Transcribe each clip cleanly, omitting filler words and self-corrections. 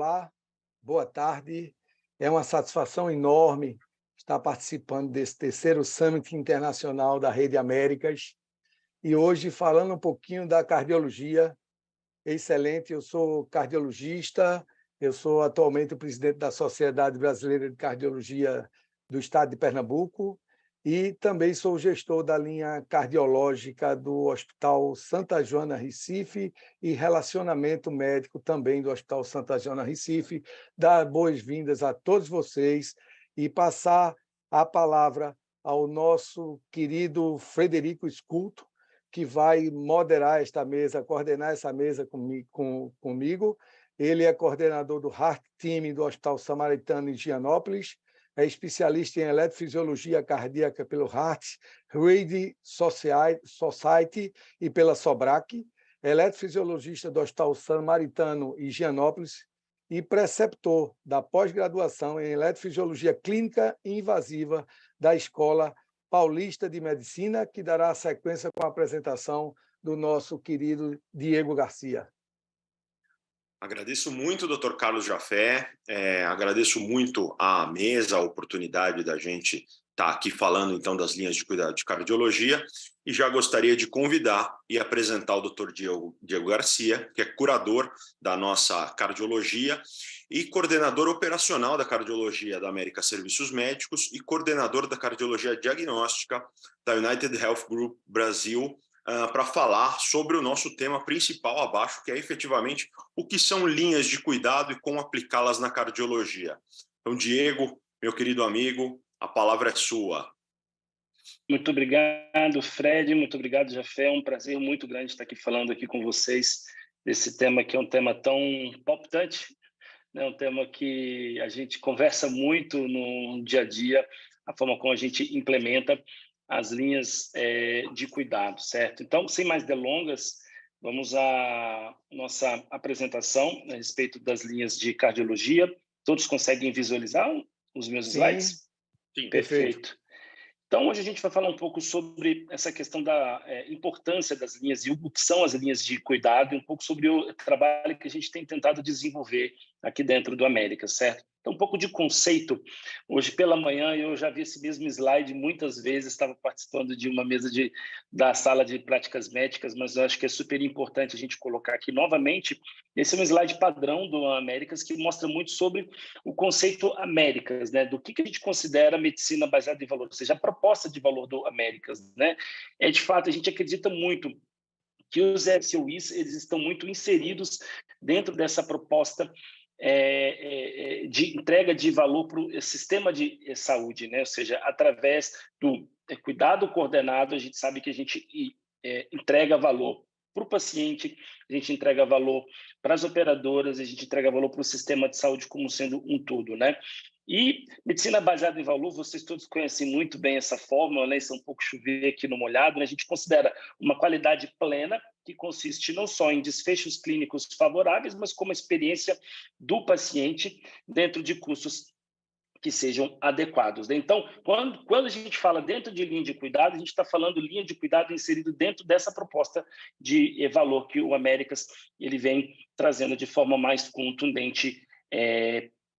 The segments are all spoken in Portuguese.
Olá, boa tarde. É uma satisfação enorme estar participando desse terceiro Summit Internacional da Rede Américas e hoje falando um pouquinho da cardiologia. Excelente, eu sou cardiologista, eu sou atualmente o presidente da Sociedade Brasileira de Cardiologia do Estado de Pernambuco e também sou gestor da linha cardiológica do Hospital Santa Joana Recife e relacionamento médico também do Hospital Santa Joana Recife. Dar boas-vindas a todos vocês e passar a palavra ao nosso querido Frederico Sculto, que vai moderar esta mesa, coordenar essa mesa comigo. Ele é coordenador do Heart Team do Hospital Samaritano em Gianópolis, é especialista em eletrofisiologia cardíaca pelo Heart Rhythm Society e pela SOBRAC, é eletrofisiologista do Hospital Samaritano em Gianópolis e preceptor da pós-graduação em eletrofisiologia clínica e invasiva da Escola Paulista de Medicina, que dará sequência com a apresentação do nosso querido Diego Garcia. Agradeço muito, Dr. Carlos Jafé, agradeço muito à mesa, a oportunidade da gente estar aqui falando então das linhas de cuidado de cardiologia e já gostaria de convidar e apresentar o Dr. Diego Garcia, que é curador da nossa cardiologia e coordenador operacional da cardiologia da América Serviços Médicos e coordenador da cardiologia diagnóstica da United Health Group Brasil, para falar sobre o nosso tema principal abaixo, que é efetivamente o que são linhas de cuidado e como aplicá-las na cardiologia. Então, Diego, meu querido amigo, a palavra é sua. Muito obrigado, Fred, muito obrigado, Jafé. É um prazer muito grande estar aqui falando aqui com vocês desse tema que é um tema tão palpitante, né? Um tema que a gente conversa muito no dia a dia, a forma como a gente implementa as linhas de cuidado, certo? Então, sem mais delongas, vamos à nossa apresentação a respeito das linhas de cardiologia. Todos conseguem visualizar os meus slides? Sim, perfeito. Então, hoje a gente vai falar um pouco sobre essa questão da importância das linhas e o que são as linhas de cuidado e um pouco sobre o trabalho que a gente tem tentado desenvolver aqui dentro do América, certo? Então, um pouco de conceito. Hoje pela manhã eu já vi esse mesmo slide muitas vezes, estava participando de uma mesa da sala de práticas médicas, mas eu acho que é super importante a gente colocar aqui novamente. Esse é um slide padrão do Américas que mostra muito sobre o conceito Américas, né? Do que a gente considera medicina baseada em valor, ou seja, a proposta de valor do Américas, né? De fato, a gente acredita muito que os SOIs eles estão muito inseridos dentro dessa proposta de entrega de valor para o sistema de saúde, né? Ou seja, através do cuidado coordenado, a gente sabe que a gente entrega valor para o paciente, a gente entrega valor para as operadoras, a gente entrega valor para o sistema de saúde como sendo um todo, né? E medicina baseada em valor, vocês todos conhecem muito bem essa fórmula, né? Isso é um pouco chover aqui no molhado, né? A gente considera uma qualidade plena que consiste não só em desfechos clínicos favoráveis, mas como a experiência do paciente dentro de custos que sejam adequados, né? Então, quando a gente fala dentro de linha de cuidado, a gente está falando linha de cuidado inserido dentro dessa proposta de valor que o Américas ele vem trazendo de forma mais contundente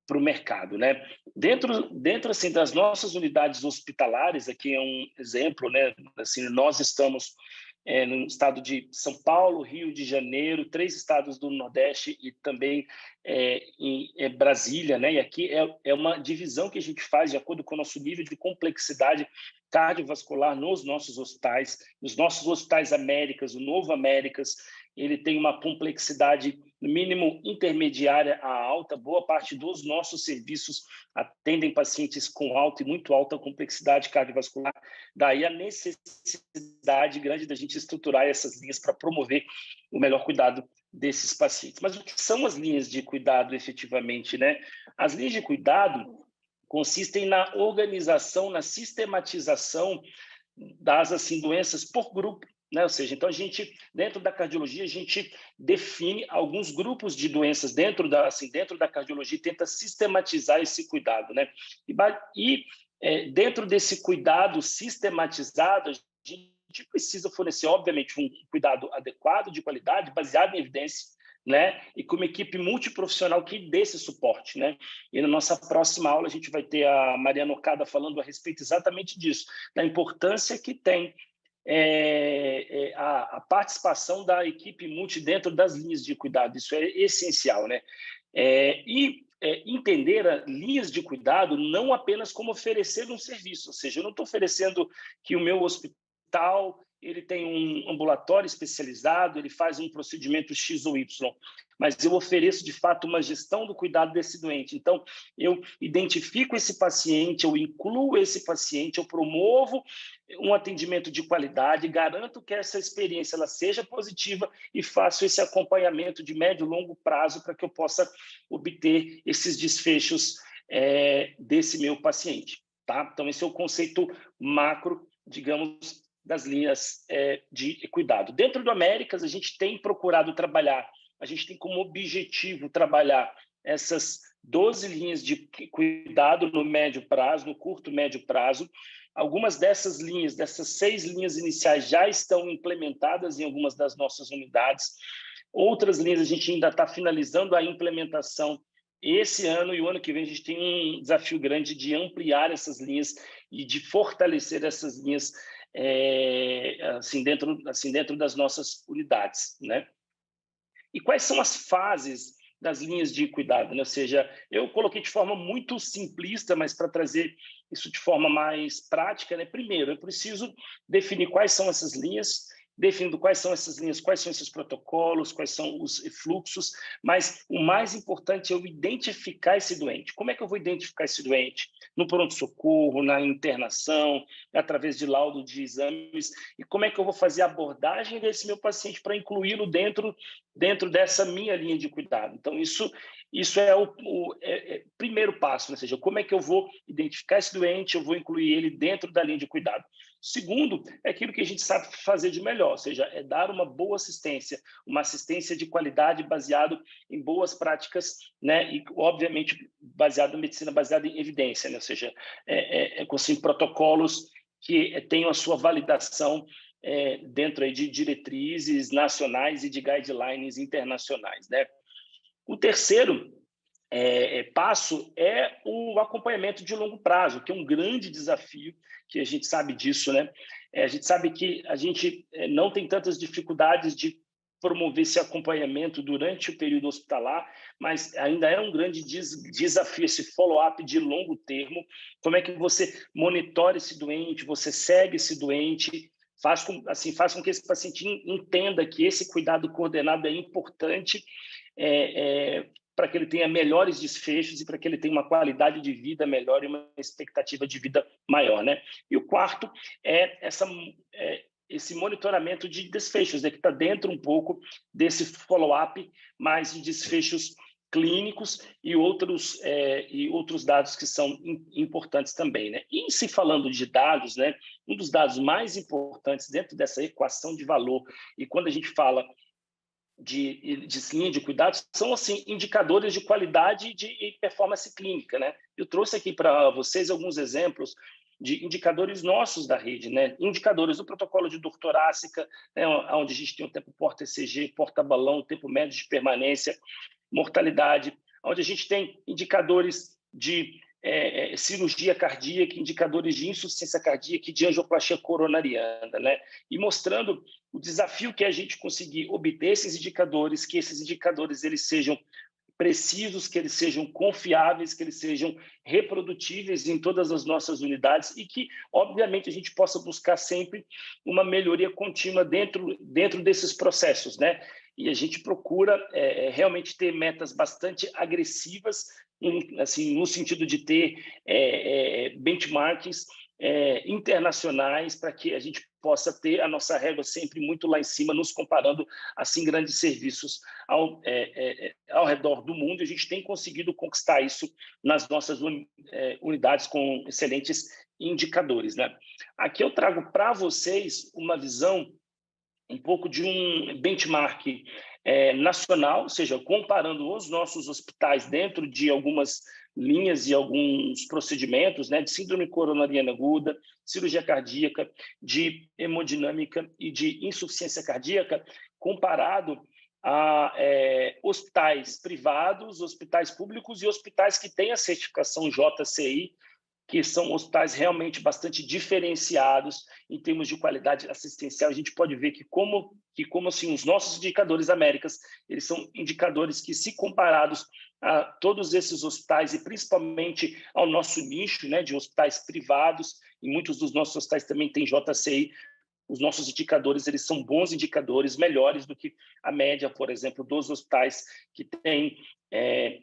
para o mercado, né? Dentro assim das nossas unidades hospitalares, aqui é um exemplo, né? Assim, nós estamos no estado de São Paulo, Rio de Janeiro, 3 estados do Nordeste e também em Brasília, né? E aqui é uma divisão que a gente faz de acordo com o nosso nível de complexidade cardiovascular nos nossos hospitais Américas, o Novo Américas, ele tem uma complexidade no mínimo intermediária a alta. Boa parte dos nossos serviços atendem pacientes com alta e muito alta complexidade cardiovascular. Daí a necessidade grande da gente estruturar essas linhas para promover o melhor cuidado desses pacientes. Mas o que são as linhas de cuidado efetivamente, né? As linhas de cuidado consistem na organização, na sistematização das assim, doenças por grupo, né? Ou seja, então a gente, dentro da cardiologia, a gente define alguns grupos de doenças dentro da cardiologia e tenta sistematizar esse cuidado, né? E dentro desse cuidado sistematizado, a gente precisa fornecer, obviamente, um cuidado adequado, de qualidade, baseado em evidência, né? E com uma equipe multiprofissional que dê esse suporte, né? E na nossa próxima aula a gente vai ter a Mariana Okada falando a respeito exatamente disso, da importância que tem a participação da equipe multi dentro das linhas de cuidado. Isso é essencial, né? Entender linhas de cuidado não apenas como oferecer um serviço, ou seja, eu não estou oferecendo que o meu hospital ele tem um ambulatório especializado, ele faz um procedimento X ou Y, mas eu ofereço, de fato, uma gestão do cuidado desse doente. Então, eu identifico esse paciente, eu incluo esse paciente, eu promovo um atendimento de qualidade, garanto que essa experiência ela seja positiva e faço esse acompanhamento de médio e longo prazo para que eu possa obter esses desfechos desse meu paciente. Tá? Então, esse é o conceito macro, digamos, das linhas de cuidado. Dentro do Américas, a gente tem procurado trabalhar, a gente tem como objetivo trabalhar essas 12 linhas de cuidado no médio prazo, no curto e médio prazo. Algumas dessas linhas, dessas 6 linhas iniciais, já estão implementadas em algumas das nossas unidades. Outras linhas a gente ainda está finalizando a implementação esse ano, e o ano que vem a gente tem um desafio grande de ampliar essas linhas e de fortalecer essas linhas dentro das nossas unidades, né? E quais são as fases das linhas de cuidado, né? Ou seja, eu coloquei de forma muito simplista, mas para trazer isso de forma mais prática, né? Primeiro, eu preciso definir quais são essas linhas. Definindo quais são essas linhas, quais são esses protocolos, quais são os fluxos, mas o mais importante é eu identificar esse doente. Como é que eu vou identificar esse doente? No pronto-socorro, na internação, através de laudo de exames, e como é que eu vou fazer a abordagem desse meu paciente para incluí-lo dentro dessa minha linha de cuidado. Então, isso é o primeiro passo, né? Ou seja, como é que eu vou identificar esse doente, eu vou incluir ele dentro da linha de cuidado. Segundo, é aquilo que a gente sabe fazer de melhor, ou seja, é dar uma boa assistência, uma assistência de qualidade baseado em boas práticas, né? E, obviamente, baseado em medicina, baseada em evidência, né? Ou seja, com protocolos que tenham a sua validação dentro aí de diretrizes nacionais e de guidelines internacionais, né? O terceiro passo é o acompanhamento de longo prazo, que é um grande desafio, que a gente sabe disso, né? A gente sabe que a gente não tem tantas dificuldades de promover esse acompanhamento durante o período hospitalar, mas ainda é um grande desafio esse follow-up de longo termo. Como é que você monitora esse doente, você segue esse doente, faz com que esse paciente entenda que esse cuidado coordenado é importante para que ele tenha melhores desfechos e para que ele tenha uma qualidade de vida melhor e uma expectativa de vida maior, né? E o quarto é esse monitoramento de desfechos, né, que está dentro um pouco desse follow-up, mais de desfechos clínicos e outros dados que são importantes também, né? E se falando de dados, né, um dos dados mais importantes dentro dessa equação de valor, e quando a gente fala de linha de cuidados, são assim indicadores de qualidade e performance clínica, né? Eu trouxe aqui para vocês alguns exemplos de indicadores nossos da rede, né? Indicadores do protocolo de dor torácica, né? Onde a gente tem o tempo porta-ECG, porta-balão, tempo médio de permanência, mortalidade, onde a gente tem indicadores de cirurgia cardíaca, indicadores de insuficiência cardíaca e de angioplastia coronariana, né? E mostrando o desafio que é a gente conseguir obter esses indicadores, que esses indicadores eles sejam precisos, que eles sejam confiáveis, que eles sejam reprodutíveis em todas as nossas unidades e que, obviamente, a gente possa buscar sempre uma melhoria contínua dentro desses processos, né? E a gente procura realmente ter metas bastante agressivas, assim, no sentido de ter benchmarkings internacionais para que a gente possa ter a nossa régua sempre muito lá em cima, nos comparando assim grandes serviços ao redor do mundo. E a gente tem conseguido conquistar isso nas nossas unidades com excelentes indicadores, né? Aqui eu trago para vocês uma visão um pouco de um benchmark nacional, ou seja, comparando os nossos hospitais dentro de algumas linhas e alguns procedimentos, né, de síndrome coronariana aguda, cirurgia cardíaca, de hemodinâmica e de insuficiência cardíaca, comparado a hospitais privados, hospitais públicos e hospitais que têm a certificação JCI, que são hospitais realmente bastante diferenciados em termos de qualidade assistencial. A gente pode ver que como assim, os nossos indicadores Américas, eles são indicadores que, se comparados a todos esses hospitais e principalmente ao nosso nicho, né, de hospitais privados, e muitos dos nossos hospitais também têm JCI, os nossos indicadores, eles são bons indicadores, melhores do que a média, por exemplo, dos hospitais que têm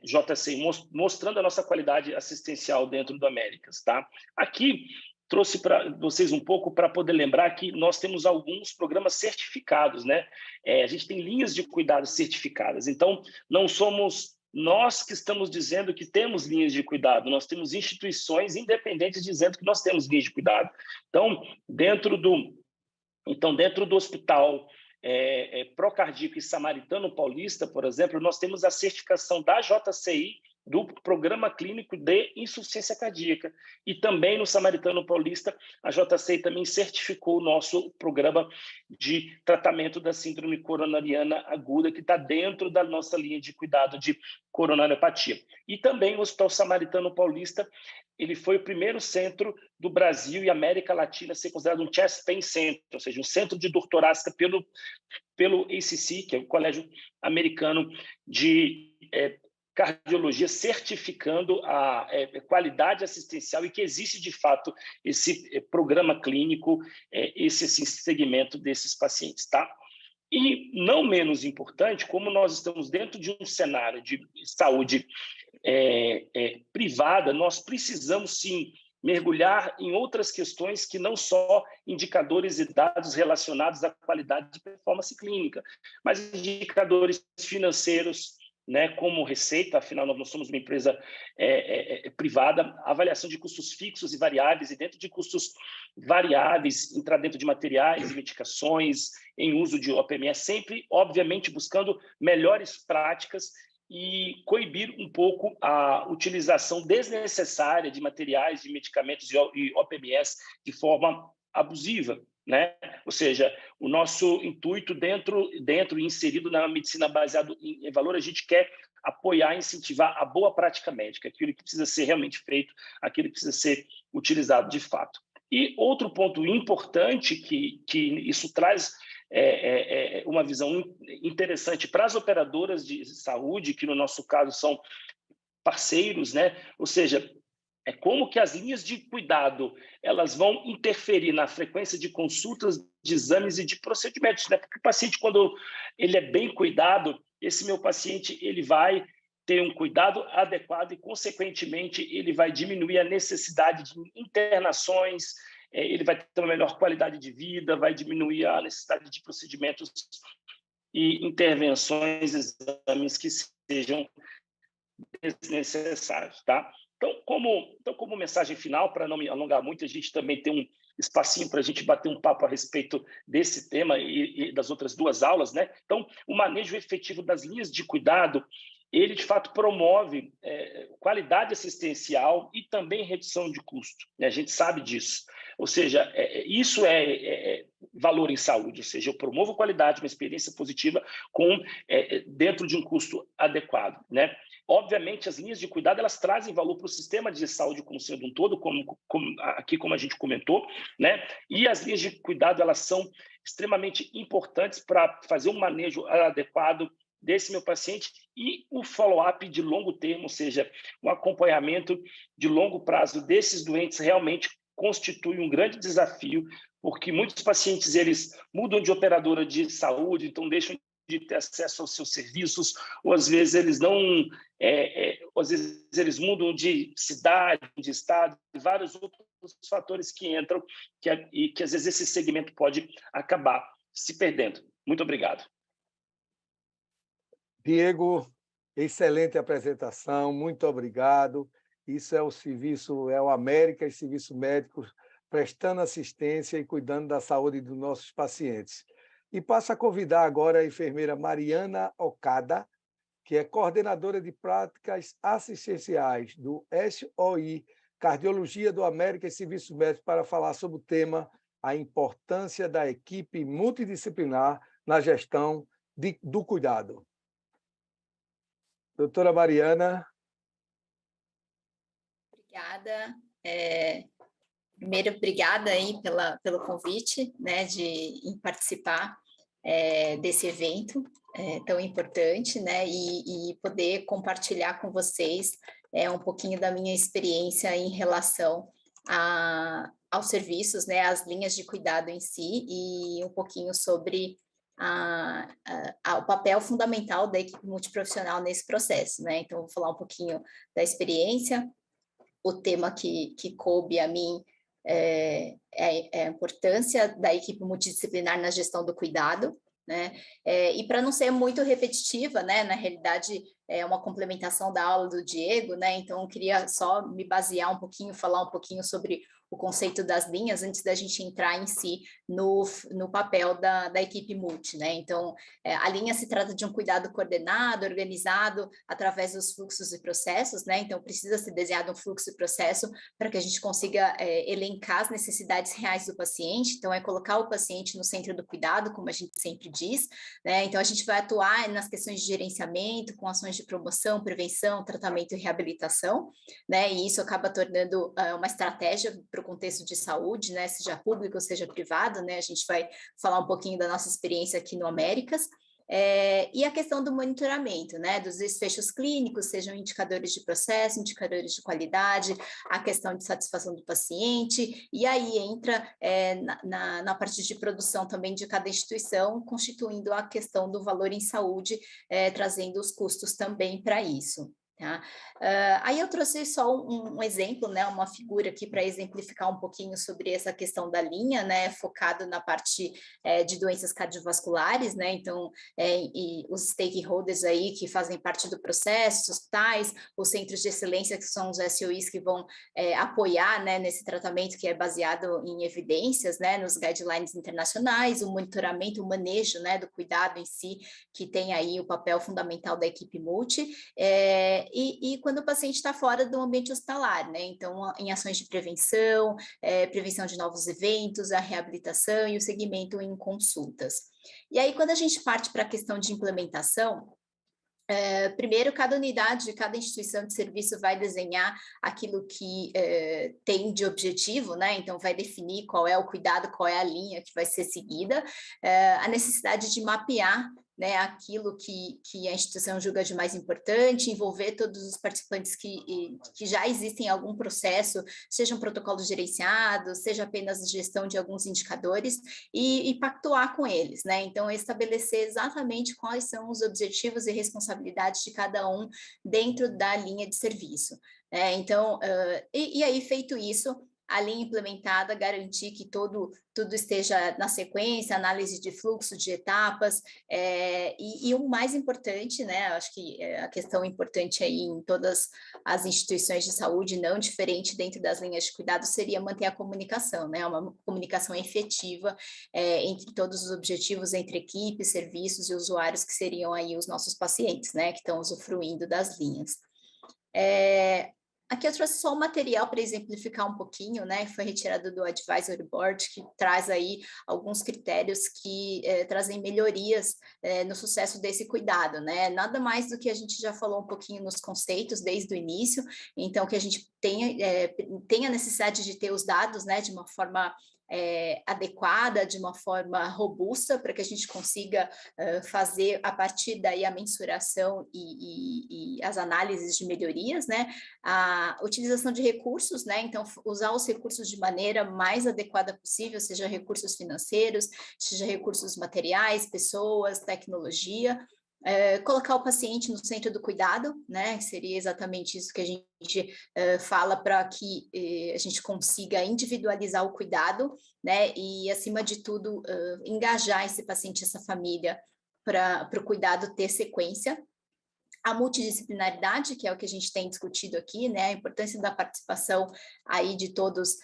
JCI, mostrando a nossa qualidade assistencial dentro do Américas. Tá? Aqui, trouxe para vocês um pouco para poder lembrar que nós temos alguns programas certificados, né? A gente tem linhas de cuidado certificadas. Então, não somos nós que estamos dizendo que temos linhas de cuidado, nós temos instituições independentes dizendo que nós temos linhas de cuidado. Então, dentro do hospital Procardíaco e Samaritano Paulista, por exemplo, nós temos a certificação da JCI, do Programa Clínico de Insuficiência Cardíaca. E também no Samaritano Paulista, a JCI também certificou o nosso programa de tratamento da síndrome coronariana aguda, que está dentro da nossa linha de cuidado de coronariopatia. E também o Hospital Samaritano Paulista, ele foi o primeiro centro do Brasil e América Latina a ser considerado um chest pain center, ou seja, um centro de dor torácica pelo ACC, que é o Colégio Americano de Cardiologia, certificando a qualidade assistencial e que existe, de fato, esse programa clínico, esse segmento desses pacientes. Tá? E, não menos importante, como nós estamos dentro de um cenário de saúde privada, nós precisamos, sim, mergulhar em outras questões que não só indicadores e dados relacionados à qualidade de performance clínica, mas indicadores financeiros, né, como receita, afinal nós somos uma empresa privada, avaliação de custos fixos e variáveis, e dentro de custos variáveis, entrar dentro de materiais e medicações, em uso de OPMS, sempre, obviamente, buscando melhores práticas e coibir um pouco a utilização desnecessária de materiais, de medicamentos e OPMS de forma abusiva, né? Ou seja, o nosso intuito dentro e inserido na medicina baseado em valor, a gente quer apoiar e incentivar a boa prática médica, aquilo que precisa ser realmente feito, aquilo que precisa ser utilizado de fato. E outro ponto importante que isso traz uma visão interessante para as operadoras de saúde, que no nosso caso são parceiros, né? Ou seja, como que as linhas de cuidado elas vão interferir na frequência de consultas, de exames e de procedimentos, né? Porque o paciente, quando ele é bem cuidado, esse meu paciente ele vai ter um cuidado adequado e, consequentemente, ele vai diminuir a necessidade de internações, ele vai ter uma melhor qualidade de vida, vai diminuir a necessidade de procedimentos e intervenções, exames que sejam desnecessários, tá? Então, como mensagem final, para não me alongar muito, a gente também tem um espacinho para a gente bater um papo a respeito desse tema e das outras duas aulas, né? Então, o manejo efetivo das linhas de cuidado, ele, de fato, promove qualidade assistencial e também redução de custo, né? A gente sabe disso. Ou seja, isso é valor em saúde, ou seja, eu promovo qualidade, uma experiência positiva dentro de um custo adequado, né? Obviamente, as linhas de cuidado elas trazem valor para o sistema de saúde como sendo um todo, como a gente comentou, né? E as linhas de cuidado elas são extremamente importantes para fazer um manejo adequado desse meu paciente e o follow-up de longo termo, ou seja, um acompanhamento de longo prazo desses doentes realmente constitui um grande desafio, porque muitos pacientes eles mudam de operadora de saúde, então deixam de ter acesso aos seus serviços, ou às vezes eles não, às vezes eles mudam de cidade, de estado, e vários outros fatores que entram e que às vezes esse segmento pode acabar se perdendo. Muito obrigado. Diego, excelente apresentação, muito obrigado. Isso é o serviço, é o Américas Serviço Médico prestando assistência e cuidando da saúde dos nossos pacientes. E passo a convidar agora a enfermeira Mariana Okada, que é coordenadora de práticas assistenciais do SOI Cardiologia do Américas Serviço Médico, para falar sobre o tema a importância da equipe multidisciplinar na gestão do cuidado. Doutora Mariana. Obrigada. Primeiro, obrigada aí pelo convite, né, em participar desse evento tão importante, né, e poder compartilhar com vocês um pouquinho da minha experiência em relação aos serviços, né, às linhas de cuidado em si, e um pouquinho sobre o papel fundamental da equipe multiprofissional nesse processo, né? Então, vou falar um pouquinho da experiência. O tema que coube a mim é a importância da equipe multidisciplinar na gestão do cuidado, né? E para não ser muito repetitiva, né? Na realidade, é uma complementação da aula do Diego, né? Então, eu queria só me basear um pouquinho, falar um pouquinho sobre o conceito das linhas, antes da gente entrar em si no papel da equipe multi, né? Então, a linha se trata de um cuidado coordenado, organizado, através dos fluxos e processos, né? Então, precisa ser desenhado um fluxo e processo para que a gente consiga elencar as necessidades reais do paciente. Então, é colocar o paciente no centro do cuidado, como a gente sempre diz, né? Então, a gente vai atuar nas questões de gerenciamento, com ações de promoção, prevenção, tratamento e reabilitação, né? E isso acaba tornando uma estratégia para o contexto de saúde, né, seja público ou seja privado, né, a gente vai falar um pouquinho da nossa experiência aqui no Américas, e a questão do monitoramento, né, dos desfechos clínicos, sejam indicadores de processo, indicadores de qualidade, a questão de satisfação do paciente, e aí entra na parte de produção também de cada instituição, constituindo a questão do valor em saúde, trazendo os custos também para isso. Tá? Aí eu trouxe só um exemplo, né, uma figura aqui para exemplificar um pouquinho sobre essa questão da linha, né, focado na parte de doenças cardiovasculares, né, então e os stakeholders aí que fazem parte do processo, os hospitais, os centros de excelência que são os SOIs que vão apoiar, né, nesse tratamento que é baseado em evidências, né, nos guidelines internacionais, o monitoramento, o manejo, né, do cuidado em si, que tem aí o papel fundamental da equipe multi, e quando o paciente está fora do ambiente hospitalar, né? Então, em ações de prevenção, prevenção de novos eventos, a reabilitação e o segmento em consultas. E aí, quando a gente parte para a questão de implementação, primeiro, cada unidade, cada instituição de serviço vai desenhar aquilo que tem de objetivo, né? Então, vai definir qual é o cuidado, qual é a linha que vai ser seguida, a necessidade de mapear, né, aquilo que a instituição julga de mais importante, envolver todos os participantes que já existem em algum processo, seja um protocolo gerenciado, seja apenas gestão de alguns indicadores, e pactuar com eles, né? Então, estabelecer exatamente quais são os objetivos e responsabilidades de cada um dentro da linha de serviço. Então, e aí, feito isso, a linha implementada, garantir que tudo esteja na sequência, análise de fluxo, de etapas, e o mais importante, né, acho que a questão importante aí em todas as instituições de saúde, não diferente dentro das linhas de cuidado, seria manter a comunicação, né, uma comunicação efetiva entre todos os objetivos, entre equipes, serviços e usuários, que seriam aí os nossos pacientes, né, que estão usufruindo das linhas. Aqui eu trouxe só um material para exemplificar um pouquinho, né? Foi retirado do Advisory Board, que traz aí alguns critérios que trazem melhorias no sucesso desse cuidado, né? Nada mais do que a gente já falou um pouquinho nos conceitos desde o início, então que a gente tenha a necessidade de ter os dados, né, de uma forma adequada, de uma forma robusta, para que a gente consiga fazer a partir daí a mensuração e as análises de melhorias, né? A utilização de recursos, né? Então, usar os recursos de maneira mais adequada possível, seja recursos financeiros, seja recursos materiais, pessoas, tecnologia. Colocar o paciente no centro do cuidado, né? Seria exatamente isso que a gente fala, para que a gente consiga individualizar o cuidado, né? E, acima de tudo, engajar esse paciente, essa família, para o cuidado ter sequência. A multidisciplinaridade, que é o que a gente tem discutido aqui, né, a importância da participação aí de todos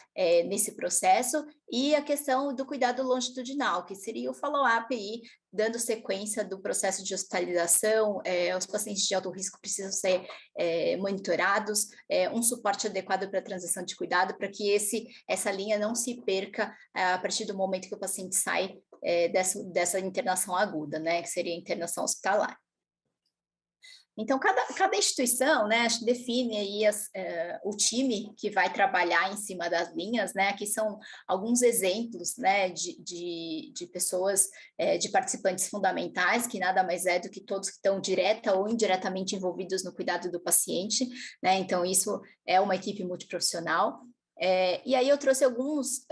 nesse processo, e a questão do cuidado longitudinal, que seria o follow-up aí, dando sequência do processo de hospitalização, os pacientes de alto risco precisam ser monitorados, um suporte adequado para a transição de cuidado, para que essa linha não se perca a partir do momento que o paciente sai dessa internação aguda, né, que seria a internação hospitalar. Então, cada instituição, né, define aí o time que vai trabalhar em cima das linhas, né, aqui são alguns exemplos, né, de pessoas, de participantes fundamentais, que nada mais é do que todos que estão direta ou indiretamente envolvidos no cuidado do paciente, né, então isso é uma equipe multiprofissional. E aí eu trouxe alguns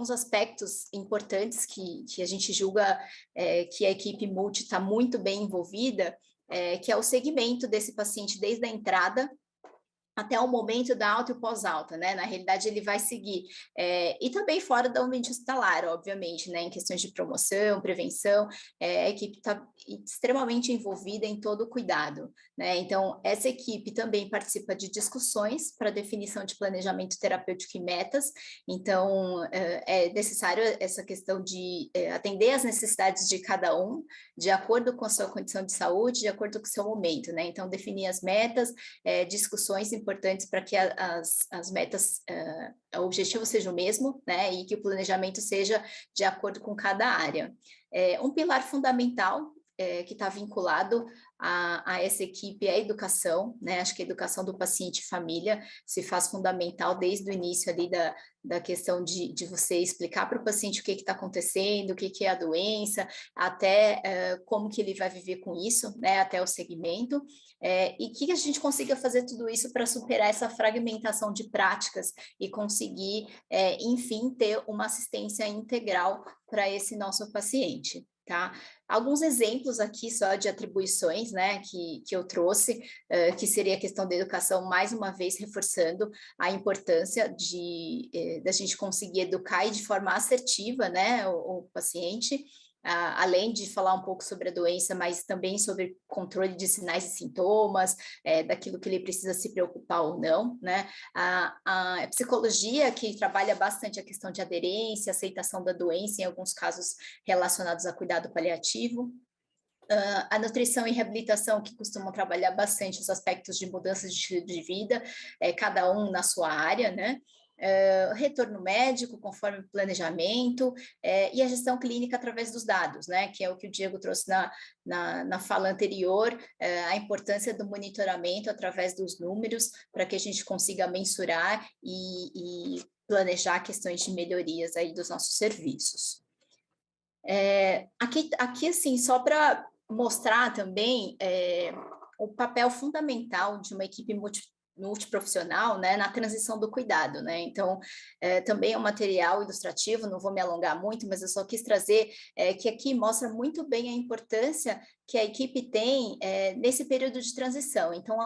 aspectos importantes que a gente julga que a equipe multi está muito bem envolvida, que é o segmento desse paciente desde a entrada até o momento da alta e pós-alta, né? Na realidade, ele vai seguir. E também fora do ambiente hospitalar, obviamente, né? Em questões de promoção, prevenção, a equipe está extremamente envolvida em todo o cuidado, né? Então, essa equipe também participa de discussões para definição de planejamento terapêutico e metas. Então, é necessário essa questão de atender às necessidades de cada um, de acordo com a sua condição de saúde, de acordo com o seu momento, né? Então, definir as metas, discussões importantes para que as metas, o objetivo seja o mesmo, né, e que o planejamento seja de acordo com cada área. Um pilar fundamental que está vinculado a essa equipe é a educação, né? Acho que a educação do paciente e família se faz fundamental desde o início ali da questão de você explicar para o paciente o que está acontecendo, o que é a doença, até como que ele vai viver com isso, né? Até o segmento, e que a gente consiga fazer tudo isso para superar essa fragmentação de práticas e conseguir, enfim, ter uma assistência integral para esse nosso paciente. Tá? Alguns exemplos aqui só de atribuições, né, que eu trouxe, que seria a questão da educação, mais uma vez reforçando a importância da gente conseguir educar e de forma assertiva, né, o paciente, além de falar um pouco sobre a doença, mas também sobre controle de sinais e sintomas, daquilo que ele precisa se preocupar ou não, né? A psicologia, que trabalha bastante a questão de aderência, aceitação da doença, em alguns casos relacionados a cuidado paliativo. A nutrição e reabilitação, que costumam trabalhar bastante os aspectos de mudança de estilo de vida, cada um na sua área, né? Retorno médico, conforme o planejamento, e a gestão clínica através dos dados, né, que é o que o Diego trouxe na fala anterior, a importância do monitoramento através dos números, para que a gente consiga mensurar e planejar questões de melhorias aí dos nossos serviços. Aqui, assim, só para mostrar também o papel fundamental de uma equipe multiprofissional, né, na transição do cuidado, né? Então, também é um material ilustrativo, não vou me alongar muito, mas eu só quis trazer que aqui mostra muito bem a importância que a equipe tem nesse período de transição. Então,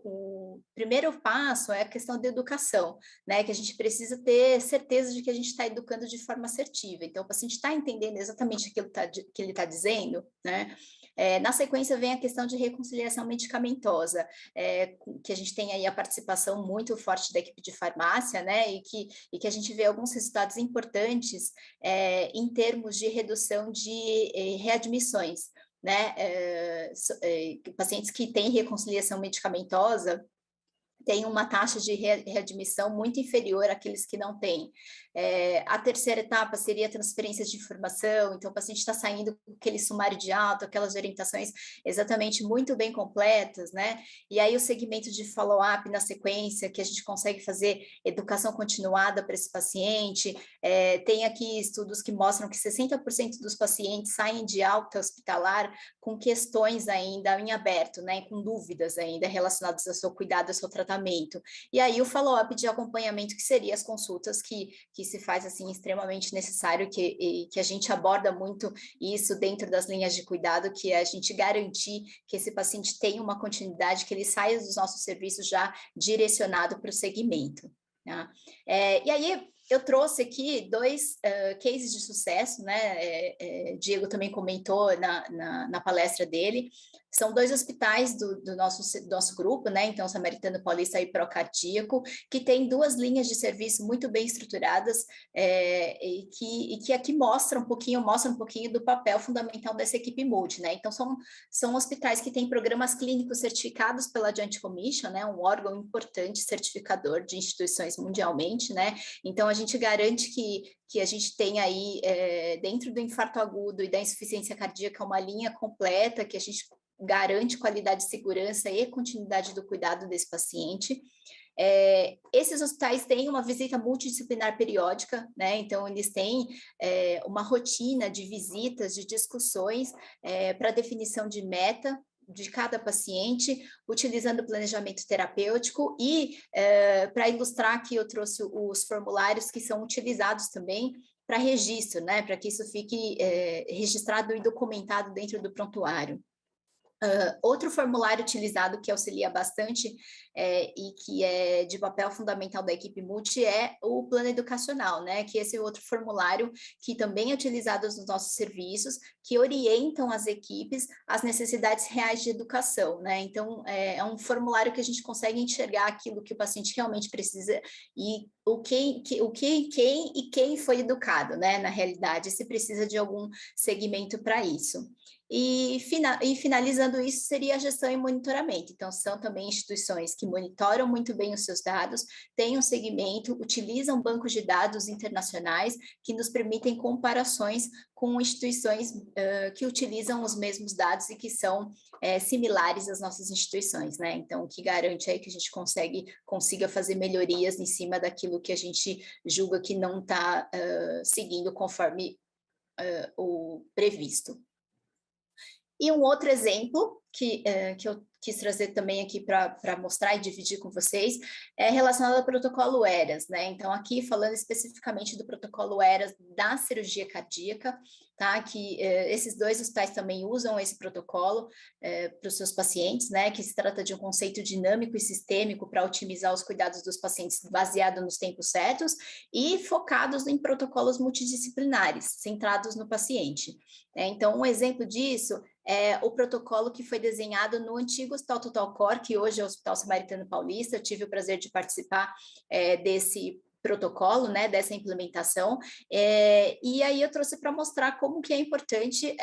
o primeiro passo é a questão da educação, né, que a gente precisa ter certeza de que a gente está educando de forma assertiva. Então, o paciente está entendendo exatamente aquilo que ele está dizendo, né? Na sequência vem a questão de reconciliação medicamentosa, que a gente tem aí a participação muito forte da equipe de farmácia, né, e que a gente vê alguns resultados importantes em termos de redução de readmissões, né, pacientes que têm reconciliação medicamentosa têm uma taxa de readmissão muito inferior àqueles que não têm. A terceira etapa seria a transferência de informação, então o paciente está saindo com aquele sumário de alta, aquelas orientações exatamente muito bem completas, né? E aí o segmento de follow-up na sequência, que a gente consegue fazer educação continuada para esse paciente. Tem aqui estudos que mostram que 60% dos pacientes saem de alta hospitalar com questões ainda em aberto, né? Com dúvidas ainda relacionadas ao seu cuidado, ao seu tratamento. E aí o follow-up de acompanhamento, que seria as consultas que se faz assim extremamente necessário, que a gente aborda muito isso dentro das linhas de cuidado, que é a gente garantir que esse paciente tenha uma continuidade, que ele saia dos nossos serviços já direcionado para o segmento. Tá? E aí eu trouxe aqui dois cases de sucesso, né? Diego também comentou na palestra dele. São dois hospitais do nosso grupo, né? Então, Samaritano Paulista e Procardíaco, que tem duas linhas de serviço muito bem estruturadas e que aqui mostram um pouquinho do papel fundamental dessa equipe multi, né? Então, são hospitais que têm programas clínicos certificados pela Joint Commission, né? Um órgão importante certificador de instituições mundialmente, né? Então, a gente garante que a gente tem aí, dentro do infarto agudo e da insuficiência cardíaca, uma linha completa, que a gente garante qualidade, segurança e continuidade do cuidado desse paciente. Esses hospitais têm uma visita multidisciplinar periódica, né? Então, eles têm uma rotina de visitas, de discussões para definição de meta de cada paciente, utilizando o planejamento terapêutico e, para ilustrar aqui, eu trouxe os formulários que são utilizados também para registro, né? Para que isso fique registrado e documentado dentro do prontuário. Outro formulário utilizado que auxilia bastante e que é de papel fundamental da equipe multi é o plano educacional, né? Que esse é outro formulário que também é utilizado nos nossos serviços, que orientam as equipes às necessidades reais de educação, né? Então, é um formulário que a gente consegue enxergar aquilo que o paciente realmente precisa e quem foi educado, né? Na realidade, se precisa de algum segmento para isso. E finalizando isso, seria a gestão e monitoramento. Então, são também instituições que monitoram muito bem os seus dados, têm um segmento, utilizam bancos de dados internacionais que nos permitem comparações com instituições que utilizam os mesmos dados e que são similares às nossas instituições, né? Então, o que garante aí que a gente consiga fazer melhorias em cima daquilo que a gente julga que não está seguindo conforme o previsto. E um outro exemplo que eu quis trazer também aqui para mostrar e dividir com vocês é relacionado ao protocolo ERAS, né? Então, aqui falando especificamente do protocolo ERAS da cirurgia cardíaca, tá? Que esses dois hospitais também usam esse protocolo para os seus pacientes, né? Que se trata de um conceito dinâmico e sistêmico para otimizar os cuidados dos pacientes baseado nos tempos certos e focados em protocolos multidisciplinares, centrados no paciente. Então, um exemplo disso é o protocolo que foi desenhado no antigo Hospital Total Core, que hoje é o Hospital Samaritano Paulista. Eu tive o prazer de participar desse protocolo, né, dessa implementação, e aí eu trouxe para mostrar como que é importante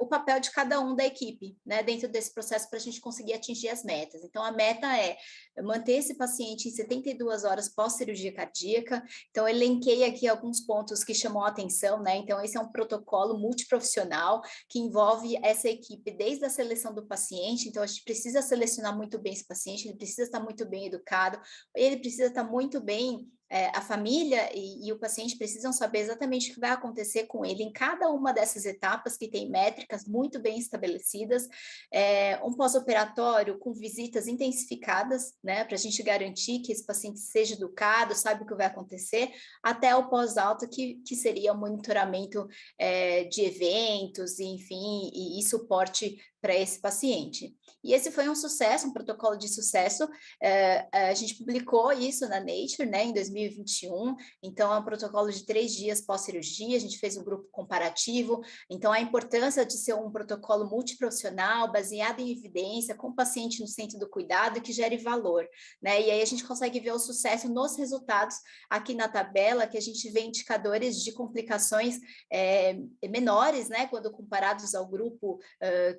o papel de cada um da equipe, né, dentro desse processo para a gente conseguir atingir as metas. Então, a meta é manter esse paciente em 72 horas pós-cirurgia cardíaca. Então, eu elenquei aqui alguns pontos que chamam a atenção, né, então esse é um protocolo multiprofissional que envolve essa equipe desde a seleção do paciente. Então, a gente precisa selecionar muito bem esse paciente, ele precisa estar muito bem educado, ele precisa estar muito bem a família e o paciente precisam saber exatamente o que vai acontecer com ele em cada uma dessas etapas, que tem métricas muito bem estabelecidas, um pós-operatório com visitas intensificadas, né, para a gente garantir que esse paciente seja educado, sabe o que vai acontecer, até o pós-alta, que seria o monitoramento de eventos, enfim, e suporte para esse paciente. E esse foi um sucesso, um protocolo de sucesso. A gente publicou isso na Nature, né, em 2021. Então, é um protocolo de 3 dias pós-cirurgia. A gente fez um grupo comparativo. Então, a importância de ser um protocolo multiprofissional, baseado em evidência, com o paciente no centro do cuidado e que gere valor, né? E aí a gente consegue ver o sucesso nos resultados aqui na tabela, que a gente vê indicadores de complicações menores, né, quando comparados ao grupo